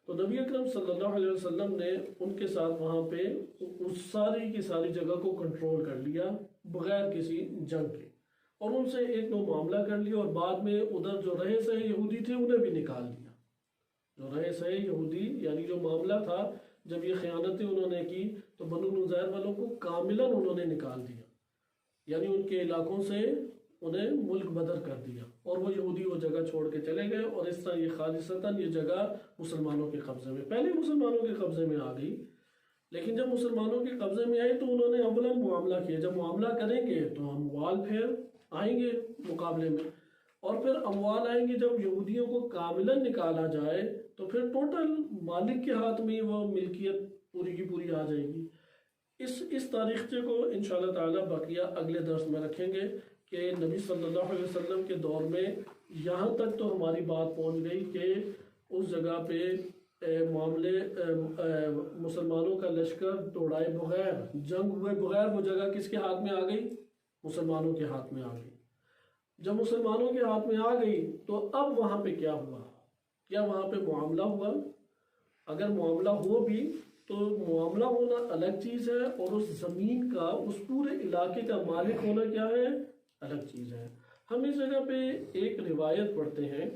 تو نبی اکرم صلی اللہ علیہ وسلم نے ان کے ساتھ وہاں پہ اس ساری کی ساری جگہ کو کنٹرول کر لیا بغیر کسی جنگ کے، اور ان سے ایک دو معاملہ کر لیا، اور بعد میں ادھر جو رہے سہے یہودی تھے انہیں بھی نکال دیا۔ جو رہے سہے یہودی یعنی جو معاملہ تھا، جب یہ خیانتیں انہوں نے کی تو بنو نضیر والوں کو کاملاً انہوں نے نکال دیا، یعنی ان کے علاقوں سے انہیں ملک بدر کر دیا اور وہ یہودی وہ جگہ چھوڑ کے چلے گئے، اور اس طرح یہ خالصتاً یہ جگہ مسلمانوں کے قبضے میں، پہلے مسلمانوں کے قبضے میں آ گئی، لیکن جب مسلمانوں کے قبضے میں آئی تو انہوں نے اولاً معاملہ کیا۔ جب معاملہ کریں گے تو اموال پھر آئیں گے مقابلے میں، اور پھر اموال آئیں گے جب یہودیوں کو کاملاً نکالا جائے تو پھر ٹوٹل مالک کے ہاتھ میں وہ ملکیت پوری کی پوری آ جائے گی۔ اس تاریخچے کو انشاءاللہ تعالی بقیہ اگلے درس میں رکھیں گے کہ نبی صلی اللہ علیہ وسلم کے دور میں یہاں تک تو ہماری بات پہنچ گئی کہ اس جگہ پہ معاملے مسلمانوں کا لشکر دوڑائے بغیر، جنگ ہوئے بغیر وہ جگہ کس کے ہاتھ میں آ گئی؟ مسلمانوں کے ہاتھ میں آ گئی۔ جب مسلمانوں کے ہاتھ میں آ گئی تو اب وہاں پہ کیا ہوا؟ کیا وہاں پہ معاملہ ہوا؟ اگر معاملہ ہو بھی تو معاملہ ہونا الگ چیز ہے، اور اس زمین کا، اس پورے علاقے کا مالک ہونا کیا ہے؟ الگ چیز ہے۔ ہم اس جگہ پہ ایک روایت پڑھتے ہیں،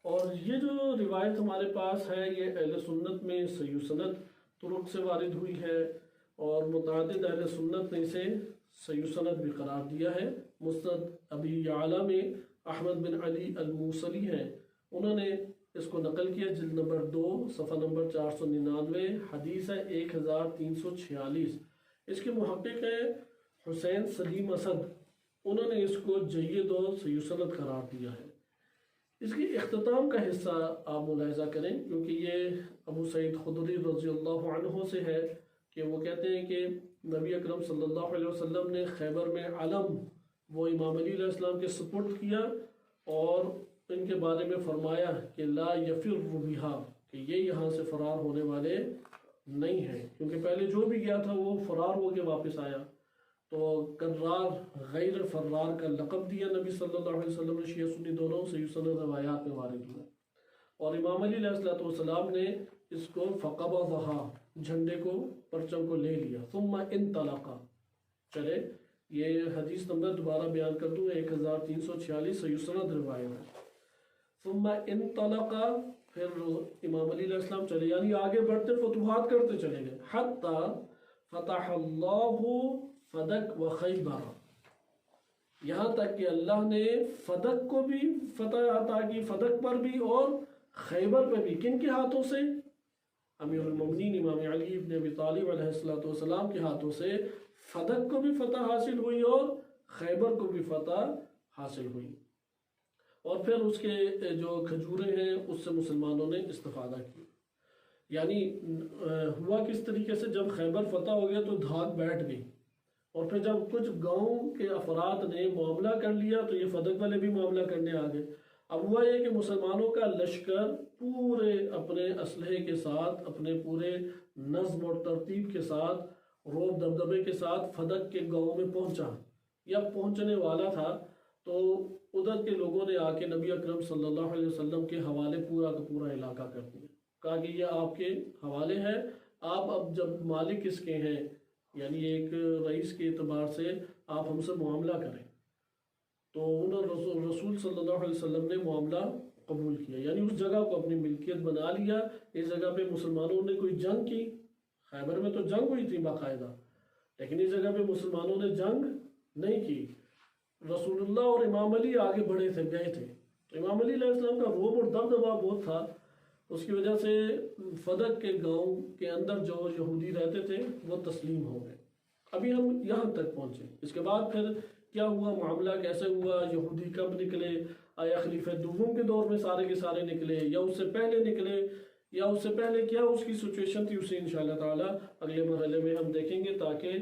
اور یہ جو روایت ہمارے پاس ہے یہ اہل سنت میں صحیح سند طرق سے وارد ہوئی ہے، اور متعدد اہل سنت نے اسے صحیح سند بھی قرار دیا ہے۔ مسند ابی یعلا میں احمد بن علی الموصلی ہیں، انہوں نے اس کو نقل کیا، جلد نمبر 2 صفحہ نمبر 499، حدیث ہے 1346۔ اس کے محقق ہیں حسین سلیم اسد، انہوں نے اس کو جید و صحیح سند قرار دیا ہے۔ اس کی اختتام کا حصہ آپ ملاحظہ کریں، کیونکہ یہ ابو سعید خدری رضی اللہ عنہ سے ہے کہ وہ کہتے ہیں کہ نبی اکرم صلی اللہ علیہ وسلم نے خیبر میں علم وہ امام علی علیہ السلام کے سپرد کیا، اور ان کے بارے میں فرمایا کہ لا یفر بہا، کہ یہ یہاں سے فرار ہونے والے نہیں ہیں، کیونکہ پہلے جو بھی گیا تھا وہ فرار ہو کے واپس آیا۔ تو کرار غیر فرار کا لقب دیا نبی صلی اللہ علیہ وسلم نے، شیعہ سنی دونوں صحیح سند روایات میں وارد ہوا، اور امام علی علیہ السلام نے اس کو فقبضھا، جھنڈے کو، پرچم کو لے لیا، ثم انطلقا۔ چلے یہ حدیث نمبر دوبارہ بیان کر دوں، 1346 صحیح سند روایت ہے۔ ثم انطلقا، پھر امام علی علیہ السلام چلے، یعنی آگے بڑھتے فتوحات کرتے چلے گئے، حتی فتح اللہ فدک و خیبر، یہاں تک کہ اللہ نے فدک کو بھی فتح عطا کی، فدک پر بھی اور خیبر پہ بھی۔ کن کے ہاتھوں سے؟ امیر المومنین امام علی ابن ابی طالب علیہ السلام کے ہاتھوں سے فدک کو بھی فتح حاصل ہوئی اور خیبر کو بھی فتح حاصل ہوئی، اور پھر اس کے جو کھجوریں ہیں اس سے مسلمانوں نے استفادہ کی۔ یعنی ہوا کس طریقے سے، جب خیبر فتح ہو گیا تو دھاک بیٹھ گئی، اور پھر جب کچھ گاؤں کے افراد نے معاملہ کر لیا تو یہ فدق والے بھی معاملہ کرنے آ گئے۔ اب ہوا یہ کہ مسلمانوں کا لشکر پورے اپنے اسلحے کے ساتھ، اپنے پورے نظم اور ترتیب کے ساتھ، روب دبدبے کے ساتھ فدق کے گاؤں میں پہنچا، یا پہنچنے والا تھا، تو ادھر کے لوگوں نے آ کے نبی اکرم صلی اللہ علیہ وسلم کے حوالے پورا کا پورا علاقہ کر دیا، کہا کہ یہ آپ کے حوالے ہے، آپ اب جب مالک اس کے ہیں، یعنی ایک رئیس کے اعتبار سے آپ ہم سے معاملہ کریں۔ تو انہوں رسول صلی اللہ علیہ وسلم نے معاملہ قبول کیا، یعنی اس جگہ کو اپنی ملکیت بنا لیا۔ اس جگہ پہ مسلمانوں نے کوئی جنگ کی، خیبر میں تو جنگ ہوئی تھی باقاعدہ، لیکن اس جگہ پہ مسلمانوں نے جنگ نہیں کی۔ رسول اللہ اور امام علی آگے بڑھے تھے، گئے تھے، تو امام علی علیہ السلام کا روب اور دبدبا بہت تھا، اس کی وجہ سے فدق کے گاؤں کے اندر جو یہودی رہتے تھے وہ تسلیم ہو گئے۔ ابھی ہم یہاں تک پہنچے، اس کے بعد پھر کیا ہوا، معاملہ کیسے ہوا، یہودی کب نکلے، آیا خلیفہ دوم کے دور میں سارے کے سارے نکلے، یا اس سے پہلے نکلے، یا اس سے پہلے کیا اس کی سچویشن تھی، اسے انشاءاللہ تعالی اگلے مرحلے میں ہم دیکھیں گے، تاکہ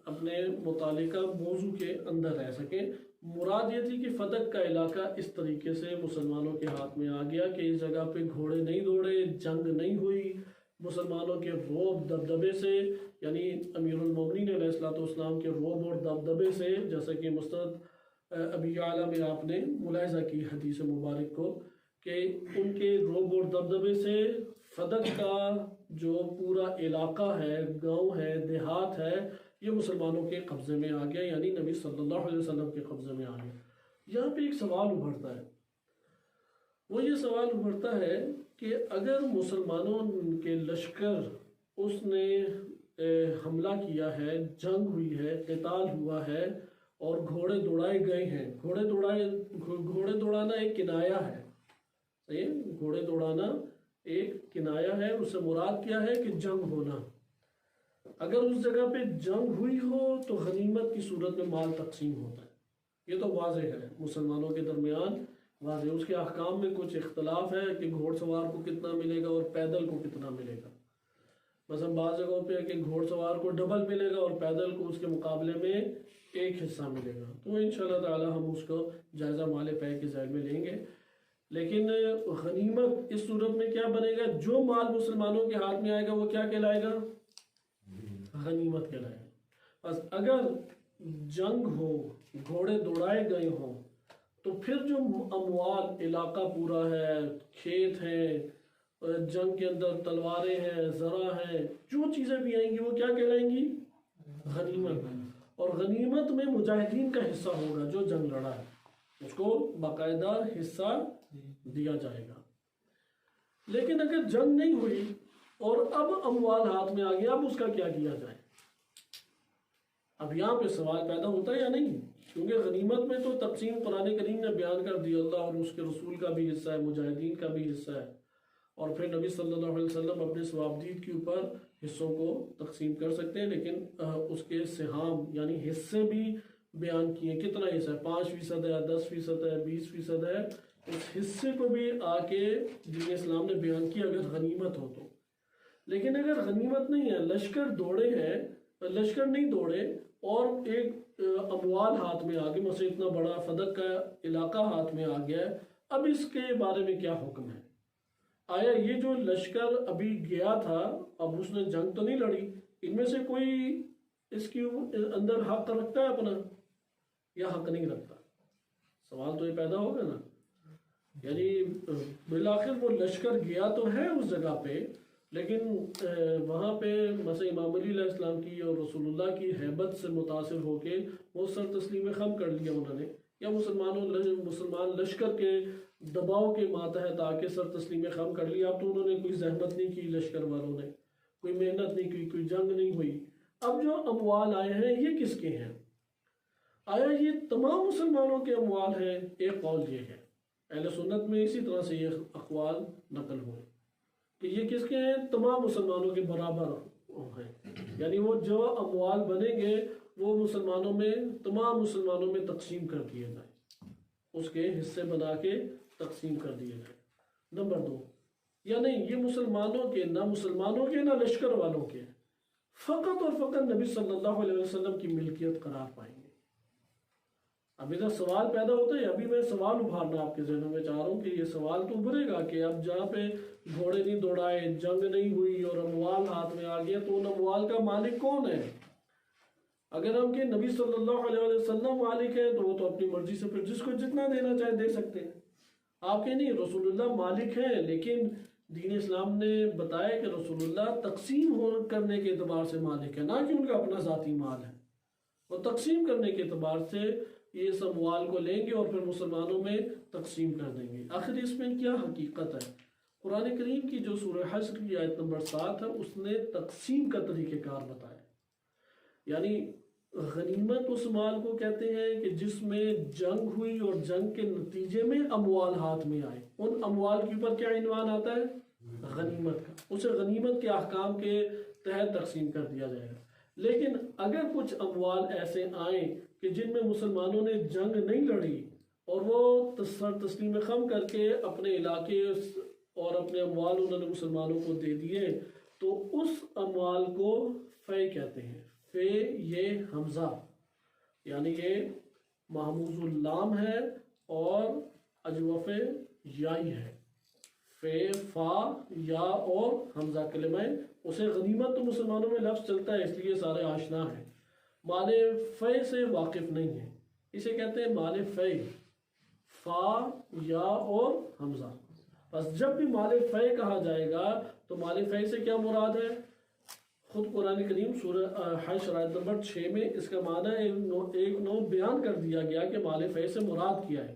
اپنے متعلقہ موضوع کے اندر رہ سکیں۔ مراد یہ تھی کہ فدق کا علاقہ اس طریقے سے مسلمانوں کے ہاتھ میں آ گیا کہ اس جگہ پہ گھوڑے نہیں دوڑے، جنگ نہیں ہوئی، مسلمانوں کے روب دبدبے سے، یعنی امیر المومنین علیہ السلام کے روب اور دبدبے سے، جیسا کہ مستند ابی یعلا میں آپ نے ملاحظہ کی حدیث مبارک کو، کہ ان کے روب اور دبدبے سے فدق کا جو پورا علاقہ ہے، گاؤں ہے، دیہات ہے، یہ مسلمانوں کے قبضے میں آ گیا، یعنی نبی صلی اللہ علیہ وسلم کے قبضے میں آ گیا۔ یہاں پہ ایک سوال ابھرتا ہے، وہ یہ سوال ابھرتا ہے کہ اگر مسلمانوں کے لشکر اس نے حملہ کیا ہے، جنگ ہوئی ہے، قتال ہوا ہے، اور گھوڑے دوڑائے گئے ہیں، گھوڑے دوڑانا ایک کنایا ہے، صحیح، گھوڑے دوڑانا ایک کنایا ہے، اس سے مراد کیا ہے کہ جنگ ہونا۔ اگر اس جگہ پہ جنگ ہوئی ہو تو غنیمت کی صورت میں مال تقسیم ہوتا ہے، یہ تو واضح ہے مسلمانوں کے درمیان واضح. اس کے احکام میں کچھ اختلاف ہے کہ گھوڑ سوار کو کتنا ملے گا اور پیدل کو کتنا ملے گا. مثلا بعض جگہوں پہ ہے کہ گھوڑ سوار کو ڈبل ملے گا اور پیدل کو اس کے مقابلے میں ایک حصہ ملے گا. تو انشاءاللہ تعالی ہم اس کو جائزہ مال فے کے ذیل میں لیں گے. لیکن غنیمت اس صورت میں کیا بنے گا؟ جو مال مسلمانوں کے ہاتھ میں آئے گا وہ کیا کہلائے گا؟ غنیمت کہلائے گا. بس اگر جنگ ہو، گھوڑے دوڑائے گئے ہوں، تو پھر جو اموال، علاقہ پورا ہے، کھیت ہیں، جنگ کے اندر تلواریں ہیں، زرع ہیں، جو چیزیں بھی آئیں گی وہ کیا کہلائیں گی؟ غنیمت. اور غنیمت میں مجاہدین کا حصہ ہوگا جو جنگ لڑا ہے، اس کو باقاعدہ حصہ دیا جائے گا. لیکن اگر جنگ نہیں ہوئی اور اب اموال ہاتھ میں آ گیا، اب اس کا کیا کیا جائے؟ اب یہاں پہ سوال پیدا ہوتا ہے یا نہیں؟ کیونکہ غنیمت میں تو تقسیم قرآن کریم نے بیان کر دی. اللہ اور اس کے رسول کا بھی حصہ ہے، مجاہدین کا بھی حصہ ہے، اور پھر نبی صلی اللہ علیہ وسلم اپنے ثوابدید کے اوپر حصوں کو تقسیم کر سکتے ہیں. لیکن اس کے سہام یعنی حصے بھی بیان کیے. کتنا حصہ ہے؟ 5% ہے، 10% ہے، 20% ہے. اس حصے کو بھی آ کے دین اسلام نے بیان کیا اگر غنیمت ہو تو. لیکن اگر غنیمت نہیں ہے، لشکر دوڑے ہیں، لشکر نہیں دوڑے اور ایک اموال ہاتھ میں آ گئے، مثلا اتنا بڑا فدق کا علاقہ ہاتھ میں آ گیا ہے، اب اس کے بارے میں کیا حکم ہے؟ آیا یہ جو لشکر ابھی گیا تھا، اب اس نے جنگ تو نہیں لڑی، ان میں سے کوئی اس کے اندر حق رکھتا ہے اپنا یا حق نہیں رکھتا؟ سوال تو یہ پیدا ہوگا نا. یعنی بالآخر وہ لشکر گیا تو ہے اس جگہ پہ، لیکن وہاں پہ مثلا امام علی علیہ السلام کی اور رسول اللہ کی ہیبت سے متاثر ہو کے وہ سر تسلیم خم کر لیا انہوں نے، یا مسلمان لشکر کے دباؤ کے ماتحت آ کے سر تسلیم خم کر لیا. اب تو انہوں نے کوئی زحمت نہیں کی، لشکر والوں نے کوئی محنت نہیں کی، کوئی جنگ نہیں ہوئی. اب جو اموال آئے ہیں یہ کس کے ہیں؟ آیا یہ تمام مسلمانوں کے اموال ہیں؟ ایک قول یہ ہے، اہل سنت میں اسی طرح سے یہ اقوال نقل ہوئے کہ یہ کس کے ہیں؟ تمام مسلمانوں کے برابر ہیں. یعنی وہ جو اموال بنیں گے وہ مسلمانوں میں، تمام مسلمانوں میں تقسیم کر دیے جائیں، اس کے حصے بنا کے تقسیم کر دیے جائیں. نمبر 2، یا نہیں یہ مسلمانوں کے، نہ مسلمانوں کے نہ لشکر والوں کے، فقط اور فقط نبی صلی اللہ علیہ وسلم کی ملکیت قرار پائیں گے. اب ادھر سوال پیدا ہوتا ہے، ابھی میں سوال ابھارنا آپ کے ذہنوں میں چاہ رہا ہوں کہ یہ سوال تو ابھرے گا کہ اب جہاں پہ گھوڑے نہیں دوڑائے، جنگ نہیں ہوئی اور اموال ہاتھ میں آ گیا، تو ان اموال کا مالک کون ہے؟ اگر ہم کہ نبی صلی اللہ علیہ وسلم مالک ہے تو وہ تو اپنی مرضی سے پھر جس کو جتنا دینا چاہے دے سکتے ہیں. آپ کہ نہیں، رسول اللہ مالک ہیں، لیکن دین اسلام نے بتایا کہ رسول اللہ تقسیم کرنے کے اعتبار سے مالک ہے، نہ کہ ان کا اپنا ذاتی مال ہے. وہ تقسیم کرنے کے اعتبار سے یہ اس اموال کو لیں گے اور پھر مسلمانوں میں تقسیم کر دیں گے. آخر اس میں کیا حقیقت ہے؟ قرآن کریم کی جو سورہ حشر کی آیت نمبر 7 ہے، اس نے تقسیم کا طریقہ کار بتایا. یعنی غنیمت اس مال کو کہتے ہیں کہ جس میں جنگ ہوئی اور جنگ کے نتیجے میں اموال ہاتھ میں آئے. ان اموال کے اوپر کیا عنوان آتا ہے؟ غنیمت کا. اسے غنیمت کے احکام کے تحت تقسیم کر دیا جائے گا. لیکن اگر کچھ اموال ایسے آئیں کہ جن میں مسلمانوں نے جنگ نہیں لڑی اور وہ سر تسلیم خم کر کے اپنے علاقے اور اپنے اموال انہوں نے مسلمانوں کو دے دیے، تو اس اموال کو فے کہتے ہیں. فے یہ حمزہ یعنی یہ محموز اللام ہے اور اجوف یائی ہے. فے، فا، یا اور حمزہ کلمہ، اسے غنیمت تو مسلمانوں میں لفظ چلتا ہے اس لیے سارے آشنا ہیں. مال فے سے واقف نہیں ہے، اسے کہتے ہیں مال فے، فا، یا اور حمزہ. بس جب بھی مال فے کہا جائے گا تو مال فے سے کیا مراد ہے؟ خود قرآن کریم سورہ حشر آیت نمبر 6 میں اس کا معنی ایک نو بیان کر دیا گیا کہ مال فے سے مراد کیا ہے،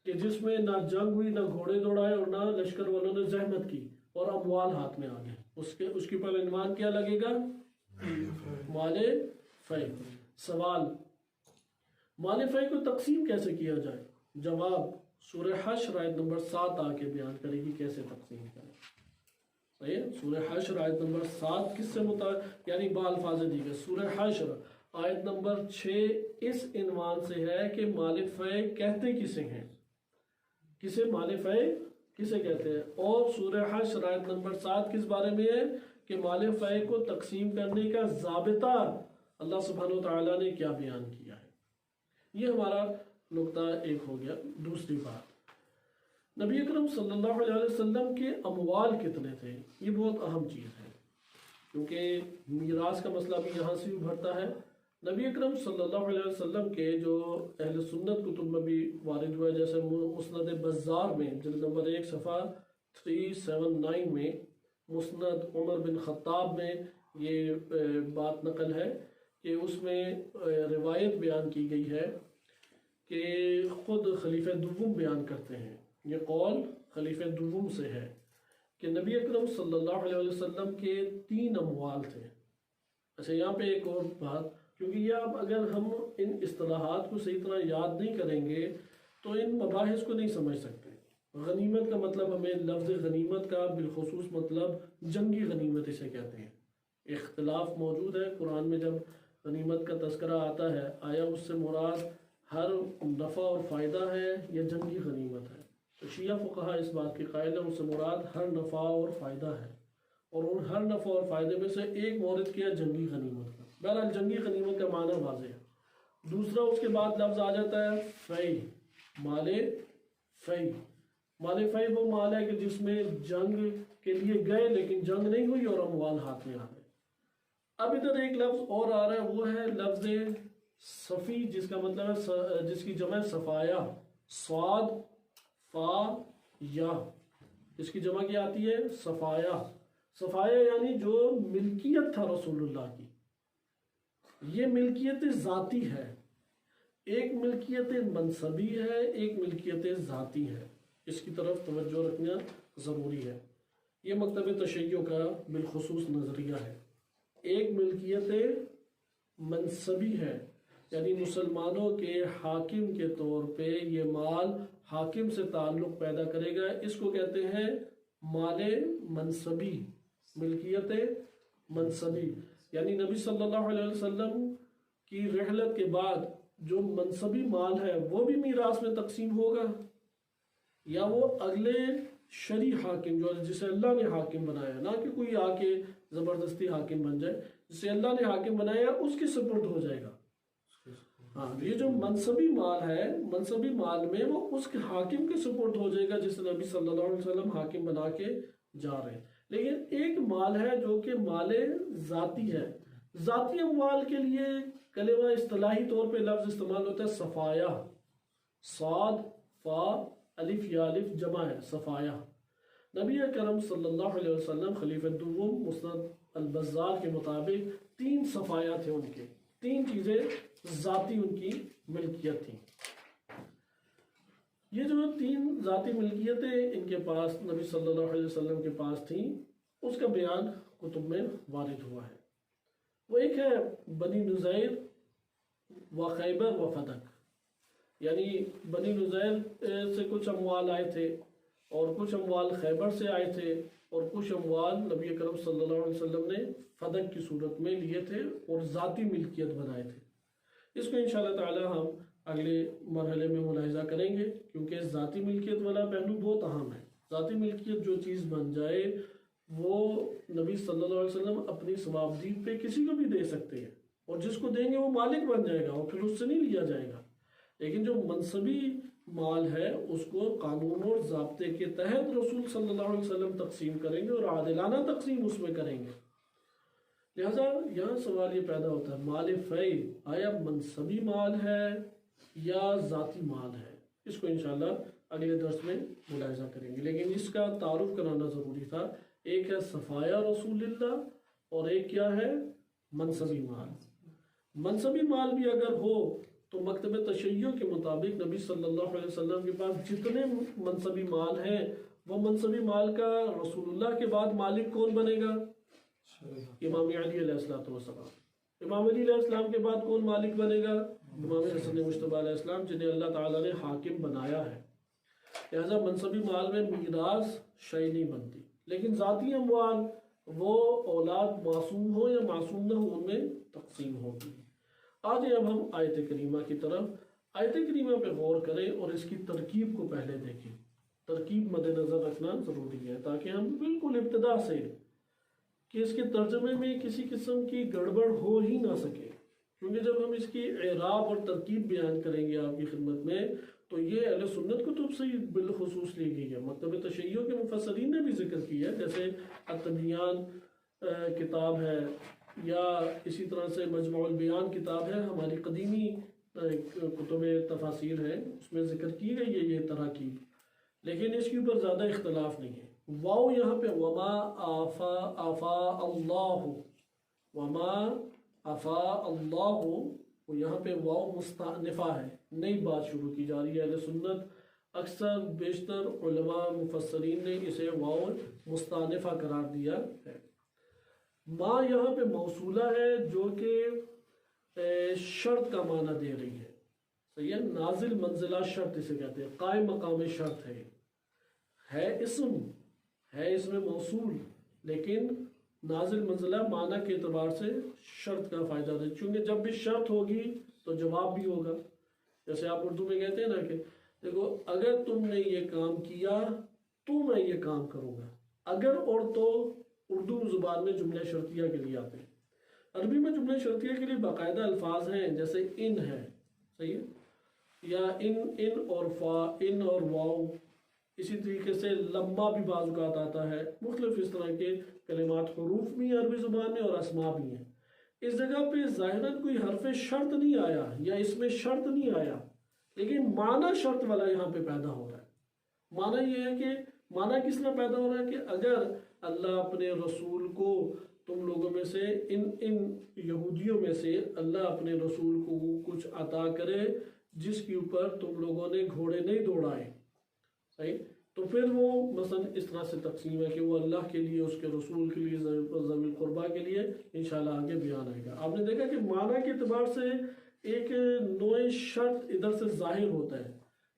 کہ جس میں نہ جنگ ہوئی، نہ گھوڑے دوڑائے اور نہ لشکر والوں نے زحمت کی اور اموال ہاتھ میں آ گئے. اس کے پر عنوان کیا لگے گا؟ مال فے. سوال، مال فے کو تقسیم کیسے کیا جائے؟ جواب سورہ حشر آیت نمبر 7 آ کے بیان کرے گی کیسے تقسیم کریں. صحیح ہے؟ سورہ حشر آیت نمبر 7 کس سے متعلق، یعنی با الفاظ دیگر سورہ حشر آیت نمبر 6 اس عنوان سے ہے کہ مال فے کہتے کسے ہیں، کسے مال فے کسے کہتے ہیں، اور سورہ حشر آیت نمبر 7 کس بارے میں ہے کہ مال فے کو تقسیم کرنے کا ضابطہ اللہ سبحانہ وتعالیٰ نے کیا بیان کیا ہے۔ یہ ہمارا نقطہ ایک ہو گیا۔ دوسری بات، نبی اکرم صلی اللہ علیہ وسلم کے اموال کتنے تھے، یہ بہت اہم چیز ہے، کیونکہ میراث کا مسئلہ بھی یہاں سے ابھرتا ہے۔ نبی اکرم صلی اللہ علیہ وسلم کے جو اہل سنت کتب میں بھی وارد ہوا ہے، جیسے مسند بزار میں جلد نمبر 1 صفحہ 379 میں، مسند عمر بن خطاب میں یہ بات نقل ہے کہ اس میں روایت بیان کی گئی ہے کہ خود خلیفہ دوم بیان کرتے ہیں، یہ قول خلیفہ دوم سے ہے کہ نبی اکرم صلی اللہ علیہ وسلم کے 3 اموال تھے۔ اچھا، یہاں پہ ایک اور بات، کیونکہ یہ اب اگر ہم ان اصطلاحات کو صحیح طرح یاد نہیں کریں گے تو ان مباحث کو نہیں سمجھ سکتے۔ غنیمت کا مطلب، ہمیں لفظ غنیمت کا بالخصوص مطلب جنگی غنیمت اسے کہتے ہیں۔ اختلاف موجود ہے قرآن میں، جب غنیمت کا تذکرہ آتا ہے، آیا اس سے مراد ہر نفع اور فائدہ ہے یا جنگی غنیمت ہے؟ تو شیعہ فقہا اس بات کے قائل ہیں اس سے مراد ہر نفع اور فائدہ ہے، اور ان ہر نفع اور فائدے میں سے ایک مورد کیا جنگی غنیمت کا۔ بہرحال جنگی غنیمت کا معنی واضح ہے۔ دوسرا اس کے بعد لفظ آ جاتا ہے فی، مال فی۔ مال فی وہ مال ہے کہ جس میں جنگ کے لیے گئے لیکن جنگ نہیں ہوئی اور اموال ہاتھ میں آ گئے۔ اب ادھر ایک لفظ اور آ رہا ہے، وہ ہے لفظ صفی، جس کا مطلب ہے، جس کی جمع صفایا، صاد فا یا، اس کی جمع کیا آتی ہے صفایا۔ صفایا یعنی جو ملکیت تھا رسول اللہ کی، یہ ملکیت ذاتی ہے۔ ایک ملکیت منصبی ہے، ایک ملکیت ذاتی ہے، اس کی طرف توجہ رکھنا ضروری ہے۔ یہ مکتب تشیع کا بالخصوص نظریہ ہے۔ ایک ملکیت منصبی ہے، یعنی مسلمانوں کے حاکم کے طور پہ یہ مال حاکم سے تعلق پیدا کرے گا، اس کو کہتے ہیں مال منصبی، ملکیت منصبی۔ یعنی نبی صلی اللہ علیہ وسلم کی رحلت کے بعد جو منصبی مال ہے وہ بھی میراث میں تقسیم ہوگا، یا وہ اگلے شرعی حاکم جو جسے اللہ نے حاکم بنایا، نہ کہ کوئی آ کے زبردستی حاکم بن جائے، جسے اللہ نے حاکم بنایا اس کے سپرد ہو جائے گا۔ ہاں، یہ جو منصبی مال ہے، منصبی مال میں وہ اس کے حاکم کے سپرد ہو جائے گا جسے نبی صلی اللہ علیہ وسلم حاکم بنا کے جا رہے ہیں۔ لیکن ایک مال ہے جو کہ مال ذاتی ہے۔ ذاتی اموال کے لیے کلمہ اصطلاحی طور پہ لفظ استعمال ہوتا ہے صفایا، صاد فا الف یا الف جمع ہے صفایا۔ نبی کرم صلی اللہ علیہ وسلم خلیفہ دوم مسند البزار کے مطابق 3 صفایا تھے، ان کے 3 چیزیں ذاتی ان کی ملکیت تھیں۔ یہ جو 3 ذاتی ملکیتیں ان کے پاس نبی صلی اللہ علیہ وسلم کے پاس تھیں، اس کا بیان کتب میں وارد ہوا ہے۔ وہ ایک ہے بنی نذیر و خیبر و فدق، یعنی بنی نذیر سے کچھ اموال آئے تھے اور کچھ اموال خیبر سے آئے تھے، اور کچھ اموال نبی اکرم صلی اللہ علیہ وسلم نے فدق کی صورت میں لیے تھے اور ذاتی ملکیت بنائے تھے۔ اس کو انشاءاللہ تعالی ہم اگلے مرحلے میں ملاحظہ کریں گے، کیونکہ ذاتی ملکیت والا پہلو بہت اہم ہے۔ ذاتی ملکیت جو چیز بن جائے وہ نبی صلی اللہ علیہ وسلم اپنی ثوابدید پہ کسی کو بھی دے سکتے ہیں، اور جس کو دیں گے وہ مالک بن جائے گا اور پھر اس سے نہیں لیا جائے گا۔ لیکن جو منصبی مال ہے اس کو قانون اور ضابطے کے تحت رسول صلی اللہ علیہ وسلم تقسیم کریں گے اور عادلانہ تقسیم اس میں کریں گے۔ لہذا یہاں سوال یہ پیدا ہوتا ہے، مال فی آیا منصبی مال ہے یا ذاتی مال ہے؟ اس کو انشاءاللہ اگلے درس میں ملاحظہ کریں گے، لیکن اس کا تعارف کرانا ضروری تھا۔ ایک ہے صفایا رسول اللہ اور ایک کیا ہے منصبی مال۔ منصبی مال بھی اگر ہو تو مکتب تشیع کے مطابق نبی صلی اللہ علیہ وسلم کے پاس جتنے منصبی مال ہیں، وہ منصبی مال کا رسول اللہ کے بعد مالک کون بنے گا؟ امام علی علیہ السلام۔ امام علی علیہ السلام کے بعد کون مالک بنے گا؟ امام حسن مجتبی علیہ السلام، جنہیں اللہ تعالیٰ نے حاکم بنایا ہے۔ لہذا منصبی مال میں میراث شے نہیں بنتی، لیکن ذاتی اموال وہ اولاد معصوم ہو یا معصوم نہ ہو ان میں تقسیم ہوگی۔ آج اب ہم آیت کریمہ کی طرف، آیت کریمہ پہ غور کریں اور اس کی ترکیب کو پہلے دیکھیں۔ ترکیب مد نظر رکھنا ضروری ہے تاکہ ہم بالکل ابتدا سے کہ اس کے ترجمے میں کسی قسم کی گڑبڑ ہو ہی نہ سکے، کیونکہ جب ہم اس کی اعراب اور ترکیب بیان کریں گے آپ کی خدمت میں تو یہ اہل سنت کتب سے بالخصوص لی گئی ہے۔ مکتب تشیع کے مفسرین نے بھی ذکر کیا ہے، جیسے التبیان کتاب ہے، یا اسی طرح سے مجموع البیان کتاب ہے، ہماری قدیمی کتب تفاسیر ہے، اس میں ذکر کی گئی ہے یہ تراکیب، لیکن اس کے اوپر زیادہ اختلاف نہیں ہے۔ واو یہاں پہ وما آفا اللہ، وما آفا اللہ، یہاں پہ واو مستأنفہ ہے، نئی بات شروع کی جا رہی ہے۔ اہل سنت اکثر بیشتر علماء مفسرین نے اسے واو مستأنفہ قرار دیا ہے۔ ما یہاں پہ موصولہ ہے جو کہ شرط کا معنی دے رہی ہے، صحیح ہے، نازل منزلہ شرط اسے کہتے ہیں، قائم مقام شرط ہے اسم، ہے اس میں موصول، لیکن نازل منزلہ معنی کے اعتبار سے شرط کا فائدہ دے، چونکہ جب بھی شرط ہوگی تو جواب بھی ہوگا۔ جیسے آپ اردو میں کہتے ہیں نا کہ دیکھو اگر تم نے یہ کام کیا تو میں یہ کام کروں گا، اگر اور تو اردو زبان میں جملہ شرطیہ کے لیے آتے ہیں۔ عربی میں جملہ شرطیہ کے لیے باقاعدہ الفاظ ہیں، جیسے ان ہے، صحیح ہے، یا ان اور فا، ان اور واو، اسی طریقے سے لمبا بھی بعض اوقات آتا ہے، مختلف اس طرح کے کلمات، حروف بھی ہیں عربی زبان میں اور اسماء بھی ہیں۔ اس جگہ پہ ظاہراً کوئی حرف شرط نہیں آیا یا اس میں شرط نہیں آیا، لیکن معنی شرط والا یہاں پہ پیدا ہو رہا ہے۔ معنی یہ ہے کہ معنی کس طرح پیدا ہو رہا ہے کہ اگر اللہ اپنے رسول کو تم لوگوں میں سے ان یہودیوں میں سے اللہ اپنے رسول کو کچھ عطا کرے جس کے اوپر تم لوگوں نے گھوڑے نہیں دوڑائے، صحیح، تو پھر وہ مثلا اس طرح سے تقسیم ہے کہ وہ اللہ کے لیے، اس کے رسول کے لیے، ذوی القربہ کے لیے، انشاءاللہ آگے بیان آئے گا۔ آپ نے دیکھا کہ معنی کے اعتبار سے ایک نوع شرط ادھر سے ظاہر ہوتا ہے،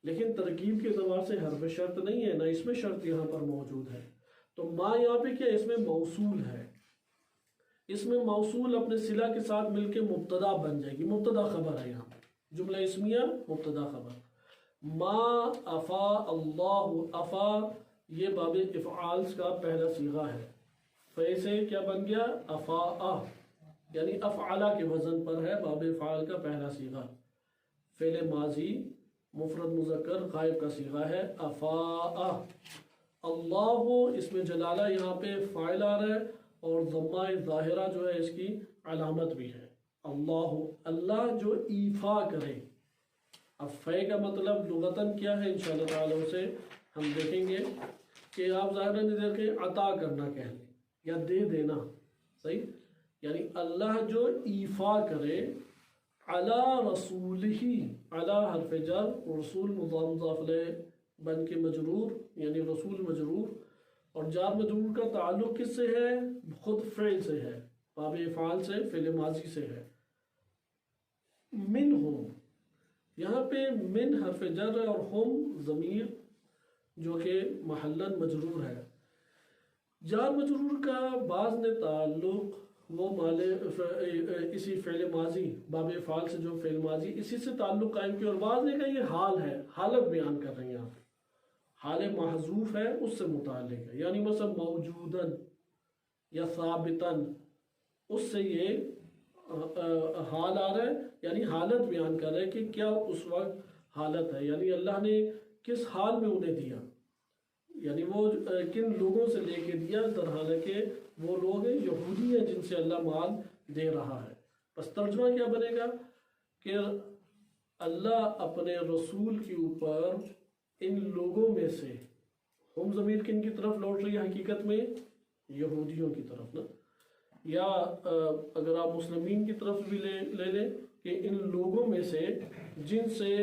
لیکن ترکیب کے اعتبار سے حرف شرط نہیں ہے، نہ اس میں شرط یہاں پر موجود ہے۔ تو ما یہاں پہ کیا، اس میں موصول ہے، اس میں موصول اپنے صلہ کے ساتھ مل کے مبتدا بن جائے گی، مبتدا خبر ہے، یہاں جملہ اسمیہ مبتدا خبر۔ ما افا اللہ، افا یہ باب افعال کا پہلا صیغہ ہے، فے سے کیا بن گیا، افا، یعنی افعلا کے وزن پر ہے، باب افعال کا پہلا صیغہ۔ فعل ماضی مفرد مذکر غائب کا صیغہ ہے، افا۔ اللہ اس میں جلالہ یہاں پہ فاعل آ رہا ہے اور ضمہ ظاہرہ جو ہے اس کی علامت بھی ہے۔ اللہ، اللہ جو ایفا کرے۔ اب فے کا مطلب لغتاً کیا ہے انشاءاللہ تعالیٰ اسے ہم دیکھیں گے کہ آپ ظاہراً ادھر کے عطا کرنا کہہ لیں یا دے دینا، صحیح، یعنی اللہ جو ایفا کرے، علی رسولہ، علی حرف جر، رسول مضاف مضاف الیہ بن کے مجرور، یعنی رسول مجرور، اور جار مجرور کا تعلق کس سے ہے، خود فعل سے ہے، باب افعال سے، فعل ماضی سے ہے۔ منہم، یہاں پہ من حرف جر ہے اور ہم ضمیر جو کہ محلاً مجرور ہے۔ جار مجرور کا بعض نے تعلق وہ اسی فعل ماضی، باب افعال سے، جو فعل ماضی اسی سے تعلق قائم کیا، اور بعض نے کہا یہ حال ہے، حالت بیان کر رہے ہیں یہاں پہ، حال محذوف ہے اس سے متعلق ہے، یعنی مثلا موجوداً یا ثابتاً، اس سے یہ حال آ رہا ہے، یعنی حالت بیان کر رہا ہے کہ کیا اس وقت حالت ہے، یعنی اللہ نے کس حال میں انہیں دیا، یعنی وہ کن لوگوں سے لے کے دیا، در حالانکہ وہ لوگ یہودی ہیں جن سے اللہ مال دے رہا ہے۔ بس ترجمہ کیا بنے گا کہ اللہ اپنے رسول کے اوپر ان لوگوں میں سے، ہم ضمیر کن کی طرف لوٹ رہی ہے حقیقت میں، یہودیوں کی طرف نا، یا اگر آپ مسلمین کی طرف بھی لے لیں کہ ان لوگوں میں سے جن سے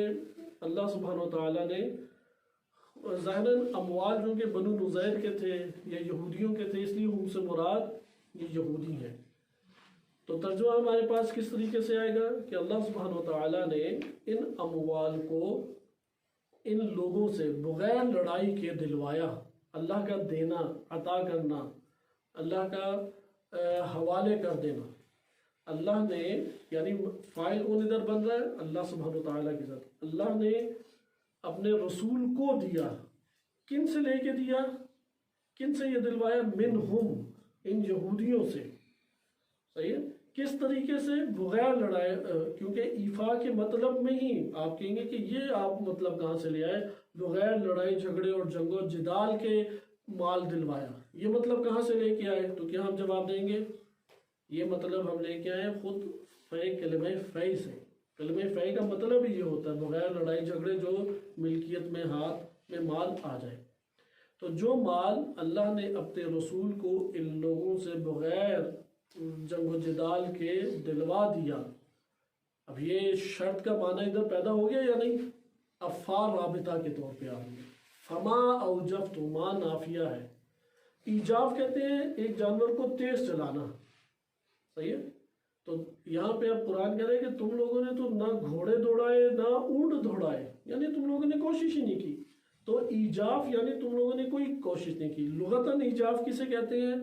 اللہ سبحانہ و تعالیٰ نے ظاہراً اموال جو کہ بنو نزیر کے تھے یا یہودیوں کے تھے، اس لیے ہم سے مراد یہ یہودی ہیں۔ تو ترجمہ ہمارے پاس کس طریقے سے آئے گا کہ اللہ سبحانہ و تعالیٰ نے ان اموال کو ان لوگوں سے بغیر لڑائی کے دلوایا، اللہ کا دینا، عطا کرنا، اللہ کا حوالے کر دینا، اللہ نے یعنی فاعل کون ادھر بن رہا ہے؟ اللہ سبحانہ وتعالیٰ کی ذات. اللہ نے اپنے رسول کو دیا. کن سے لے کے دیا؟ کن سے یہ دلوایا؟ منہم، ان یہودیوں سے. صحیح ہے؟ کس طریقے سے؟ بغیر لڑائے. کیونکہ ایفا کے مطلب میں ہی آپ کہیں گے کہ یہ آپ مطلب کہاں سے لے آئے؟ بغیر لڑائی جھگڑے اور جنگ و جدال کے مال دلوایا. یہ مطلب کہاں سے لے کے آئے؟ تو کیا ہم جواب دیں گے یہ مطلب ہم لے کے آئے خود فے کلمہ فے سے. کلمہ فے کا مطلب ہی یہ ہوتا ہے بغیر لڑائی جھگڑے جو ملکیت میں ہاتھ میں مال آ جائے. تو جو مال اللہ نے اپنے رسول کو ان لوگوں سے بغیر جنگ و جدال کے دلوا دیا. اب یہ شرط کا معنی ادھر پیدا ہو گیا یا نہیں؟ افار رابطہ کے طور پہ آ گیا. فما اوجفت، ما نافیہ ہے. ایجاف کہتے ہیں ایک جانور کو تیز چلانا. صحیح ہے؟ تو یہاں پہ اب قرآن کہہ رہے ہیں کہ تم لوگوں نے تو نہ گھوڑے دوڑائے نہ اونٹ دوڑائے، یعنی تم لوگوں نے کوشش ہی نہیں کی. تو ایجاف یعنی تم لوگوں نے کوئی کوشش نہیں کی. لغتاً ایجاف کسے کہتے ہیں؟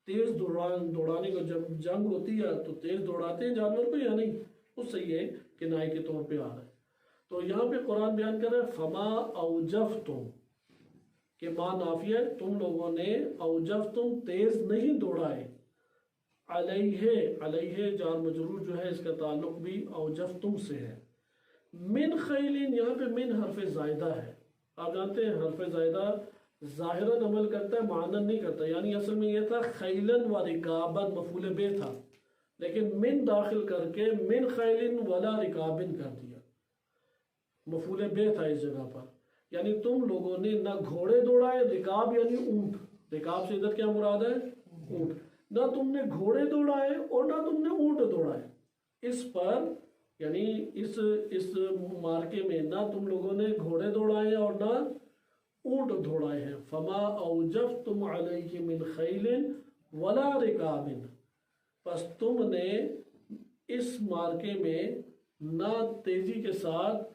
تیز دوڑانے کو. جب جنگ ہوتی ہے تو تیز دوڑاتے ہیں جانور کو یا نہیں؟ اس سے یہ کنائے کے طور پہ آ رہا ہے. تو یہاں پہ قرآن بیان کر رہا ہے فما اوجفتم، کہ ما نافیہ ہے، تم لوگوں نے اوجفتم تیز نہیں دوڑائے. علیہ، علیہ جار مجرور جو ہے اس کا تعلق بھی اوجفتم سے ہے. من خیلین، یہاں پہ من حرف زائدہ ہے. آپ جانتے ہیں حرف زائدہ ظاہراً عمل کرتا ہے معنن نہیں کرتا. یعنی اصل میں یہ تھا خیلن و رکابن، مفعول بے تھا، لیکن من داخل کر کے من خیلن ولا رکابن کر دیا. مفعول بے تھا اس جگہ پر. یعنی تم لوگوں نے نہ گھوڑے دوڑائے، رکاب یعنی اونٹ. رکاب سے ادھر کیا مراد ہے؟ اونٹ. نہ تم نے گھوڑے دوڑائے اور نہ تم نے اونٹ دوڑائے. اس پر یعنی اس مارکے میں نہ تم لوگوں نے گھوڑے دوڑائے اور نہ اونٹ دوڑائے ہیں. فما اوجفتم علیہ من خیل ولا رکاب، پس تم نے اس مارکے میں نہ تیزی کے ساتھ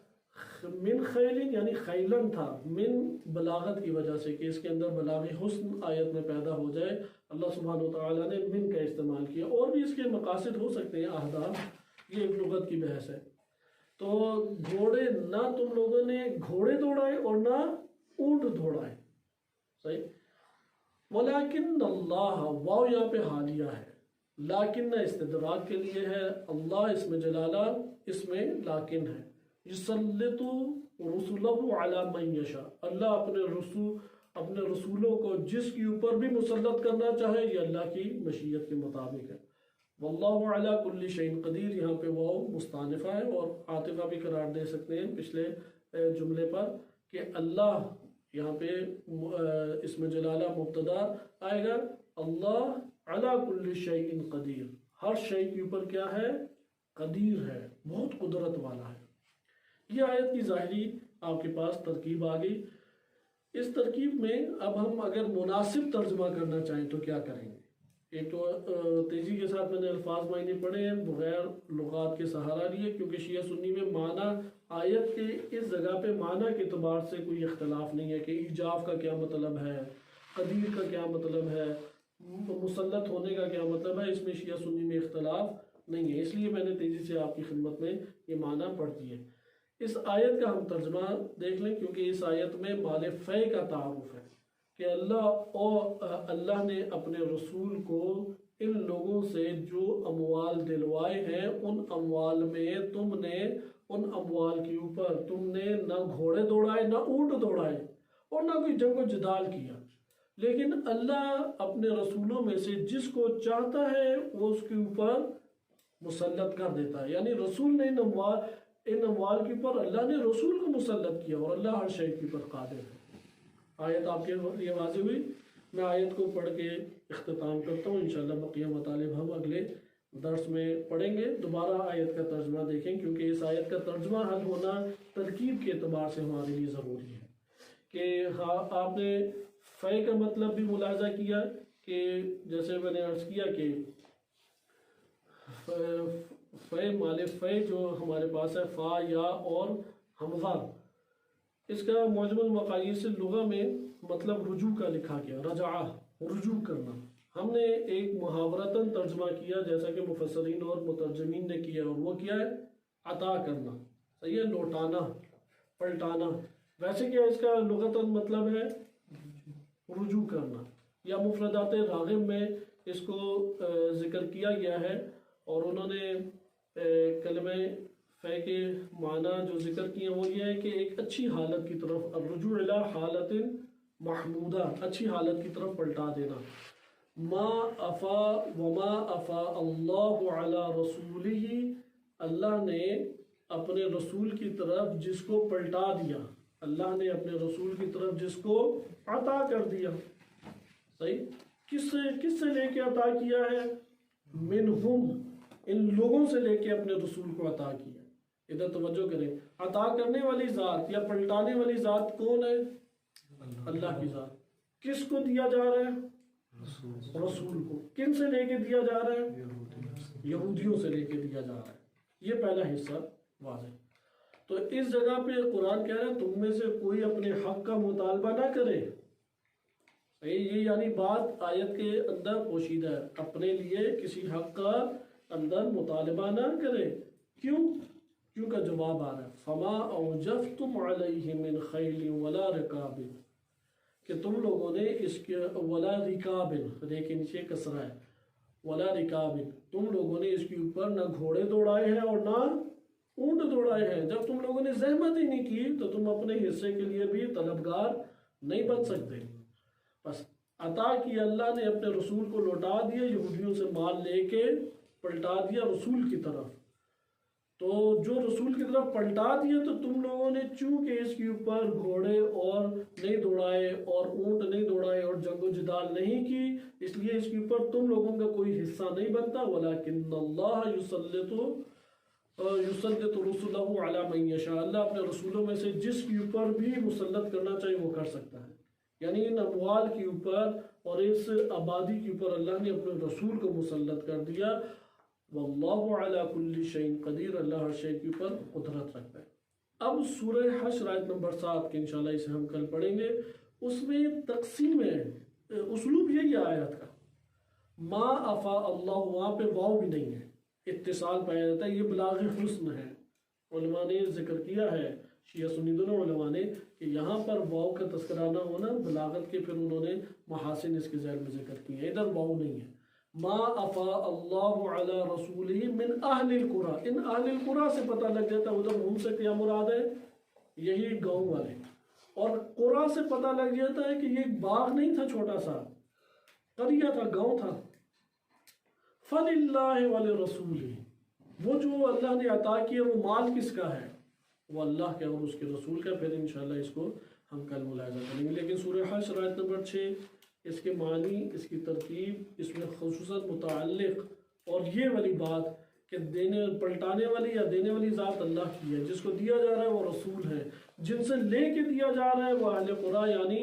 من خیلن یعنی خیلن تھا، من بلاغت کی وجہ سے کہ اس کے اندر بلاغی حسن آیت میں پیدا ہو جائے، اللہ سبحانہ وتعالیٰ نے من کا استعمال کیا. اور بھی اس کے مقاصد ہو سکتے ہیں، اہداف، یہ ایک لغت کی بحث ہے. تو گھوڑے، نہ تم لوگوں نے گھوڑے دوڑائے اور نہ اونٹ دوڑائے. صحیح. ولیکن اللہ، واو یہاں پہ حالیہ ہے. لیکن استدراک کے لیے ہے. اللہ اس میں جلالہ، اس میں لیکن ہے. یسلط رسلہ علی من یشاء، اللہ اپنے رسولوں کو جس کے اوپر بھی مسلط کرنا چاہے یہ اللہ کی مشیت کے مطابق ہے. واللہ علی کل شیء قدیر، یہاں پہ وہ مستانفہ ہے اور عاطفہ بھی قرار دے سکتے ہیں پچھلے جملے پر کہ اللہ یہاں پہ اسم جلالہ مبتدا آئے گا. اللہ علی کل شیء قدیر، ہر شے کے اوپر کیا ہے؟ قدیر ہے، بہت قدرت والا ہے. یہ آیت کی ظاہری آپ کے پاس ترکیب آ گئی. اس ترکیب میں اب ہم اگر مناسب ترجمہ کرنا چاہیں تو کیا کریں گے؟ ایک تو تیزی کے ساتھ میں نے الفاظ معنی پڑھے ہیں بغیر لغات کے سہارا لیے، کیونکہ شیعہ سنی میں معنی آیت کے اس جگہ پہ معنی کے اعتبار سے کوئی اختلاف نہیں ہے کہ ایجاف کا کیا مطلب ہے، قدیر کا کیا مطلب ہے، مسلط ہونے کا کیا مطلب ہے. اس میں شیعہ سنی میں اختلاف نہیں ہے. اس لیے میں نے تیزی سے آپ کی خدمت میں یہ معنی پڑھ دیے. اس آیت کا ہم ترجمہ دیکھ لیں، کیونکہ اس آیت میں مال فے کا تعارف ہے کہ اللہ نے اپنے رسول کو ان لوگوں سے جو اموال دلوائے ہیں ان اموال میں تم نے ان اموال کے اوپر تم نے نہ گھوڑے دوڑائے نہ اونٹ دوڑائے اور نہ کوئی جنگ و جدال کیا. لیکن اللہ اپنے رسولوں میں سے جس کو چاہتا ہے وہ اس کے اوپر مسلط کر دیتا ہے. یعنی رسول نے ان اموال کے اوپر اللہ نے رسول کو مسلط کیا اور اللہ ہر شے کے اوپر قادر ہے. آیت آپ کے لیے واضح ہوئی. میں آیت کو پڑھ کے اختتام کرتا ہوں. انشاءاللہ بقیہ مطالب ہم اگلے درس میں پڑھیں گے. دوبارہ آیت کا ترجمہ دیکھیں کیونکہ اس آیت کا ترجمہ حل ہونا ترکیب کے اعتبار سے ہمارے لیے ضروری ہے. کہ ہاں آپ نے فے کا مطلب بھی ملاحظہ کیا کہ جیسے میں نے عرض کیا کہ فے مال فے جو ہمارے پاس ہے فا یا اور حمزہ، اس کا معجم المقاییس سے لغہ میں مطلب رجوع کا لکھا گیا. رجعہ، رجوع کرنا. ہم نے ایک محاورتاً ترجمہ کیا جیسا کہ مفسرین اور مترجمین نے کیا، اور وہ کیا ہے؟ عطا کرنا، صحیح ہے، لوٹانا، پلٹانا۔ ویسے کیا اس کا لغتاً مطلب ہے؟ رجوع کرنا، یا مفردات راغب میں اس کو ذکر کیا گیا ہے، اور انہوں نے کلمہ فے کے معنی جو ذکر کیے وہ یہ ہے کہ ایک اچھی حالت کی طرف، الرجوع الی حالت محمودہ، اچھی حالت کی طرف پلٹا دینا۔ ما افا وما افا اللہ علی رسولہ، اللہ نے اپنے رسول کی طرف جس کو پلٹا دیا، اللہ نے اپنے رسول کی طرف جس کو عطا کر دیا، صحیح، کس سے لے کے عطا کیا ہے؟ منہم، ان لوگوں سے لے کے اپنے رسول کو عطا کیا۔ ادھر توجہ کریں، عطا کرنے والی ذات یا پلٹانے والی ذات کون ہے؟ اللہ کی ذات۔ کس کو دیا جا رہا ہے؟ رسول کو۔ کن سے لے کے دیا جا رہا ہے؟ یہودیوں سے لے کے دیا جا رہا ہے۔ یہ پہلا حصہ واضح۔ تو اس جگہ پہ قرآن کہہ رہا ہے تم میں سے کوئی اپنے حق کا مطالبہ نہ کرے، یہ یعنی بات آیت کے اندر پوشیدہ ہے، اپنے لیے کسی حق کا اندر مطالبہ نہ کرے۔ کیوں کا جواب آ رہا ہے، فما اوجفتم علیہ من خیل ولا رکاب، کہ تم لوگوں نے اس کے ولا رکاب، دیکھیں نیچے کسرہ ہے، ولا رکاب، تم لوگوں نے اس کے اوپر نہ گھوڑے دوڑائے ہیں اور نہ اونٹ دوڑائے ہیں۔ جب تم لوگوں نے زحمت ہی نہیں کی تو تم اپنے حصے کے لیے بھی طلبگار نہیں بن سکتے۔ بس عطا کی اللہ نے اپنے رسول کو لوٹا دیا، یہودیوں سے مال لے کے پلٹا دیا رسول کی طرف۔ تو جو رسول کی طرف پلٹا دیا تو تم لوگوں نے چونکہ اس کے اوپر گھوڑے اور نہیں دوڑائے اور اونٹ نہیں دوڑائے اور جنگ و جدال نہیں کی، اس لیے اس کے اوپر تم لوگوں کا کوئی حصہ نہیں بنتا۔ وَلَكِنَّ اللَّهَ يُسَلِّطُ رُسُلَهُ عَلَى مَن يَشَاءُ، اللہ اپنے رسولوں میں سے جس کے اوپر بھی مسلط کرنا چاہیے وہ کر سکتا ہے۔ یعنی ان اموال کے اوپر اور اس آبادی کے اوپر اللہ نے اپنے رسول کو مسلط کر دیا۔ واللہ علی کل شیء قدیر، اللہ ہر شے کے اوپر قدرت رکھتا ہے۔ اب سورہ حشر آیت نمبر 7 کہ انشاءاللہ اسے ہم کل پڑھیں گے، اس میں تقسیم ہے، اسلوب یہی آیت کا، ما افا اللہ، وہاں پہ واو بھی نہیں ہے، اتصال پایا جاتا ہے، یہ بلاغ حسن ہے۔ علماء نے ذکر کیا ہے، شیعہ سنی دونوں علماء نے، کہ یہاں پر واو کا تذکرہ نہ ہونا بلاغت کے، پھر انہوں نے محاسن اس کے ذیل میں ذکر کیے ہیں، ادھر واو نہیں ہے۔ ما افا اللہ علی رسولہ من اہل القری، ان اہل القری سے پتہ لگ جاتا ہے ادھر ہم سے کیا مراد ہے، یہی گاؤں والے، اور قری سے پتہ لگ جاتا ہے کہ یہ ایک باغ نہیں تھا چھوٹا سا، قریہ تھا، گاؤں تھا۔ فللہ ولرسولہ، وہ جو اللہ نے عطا کیا وہ مال کس کا ہے؟ وہ اللہ کا اور اس کے رسول کا۔ پھر انشاءاللہ اس کو ہم کل ملاحظہ کریں گے۔ لیکن سورہ حشر آیت نمبر 6، اس کے معنی، اس کی ترتیب، اس میں خصوصاً متعلق اور یہ والی بات کہ پلٹانے والی یا دینے والی ذات اللہ کی ہے، جس کو دیا جا رہا ہے وہ رسول ہے، جن سے لے کے دیا جا رہا ہے وہ اہل قری یعنی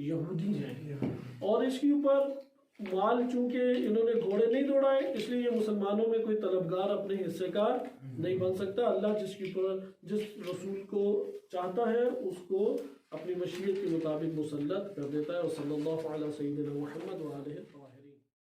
یہودی ہیں۔ اور اس کے اوپر مال چونکہ انہوں نے گھوڑے نہیں دوڑائے، اس لیے یہ مسلمانوں میں کوئی طلبگار اپنے حصے کا نہیں بن سکتا۔ اللہ جس رسول کو چاہتا ہے اس کو اپنی مشیت کے مطابق مسلط کر دیتا ہے۔ اور صلی اللہ علیہ سیدنا محمد وآلہ وسلم۔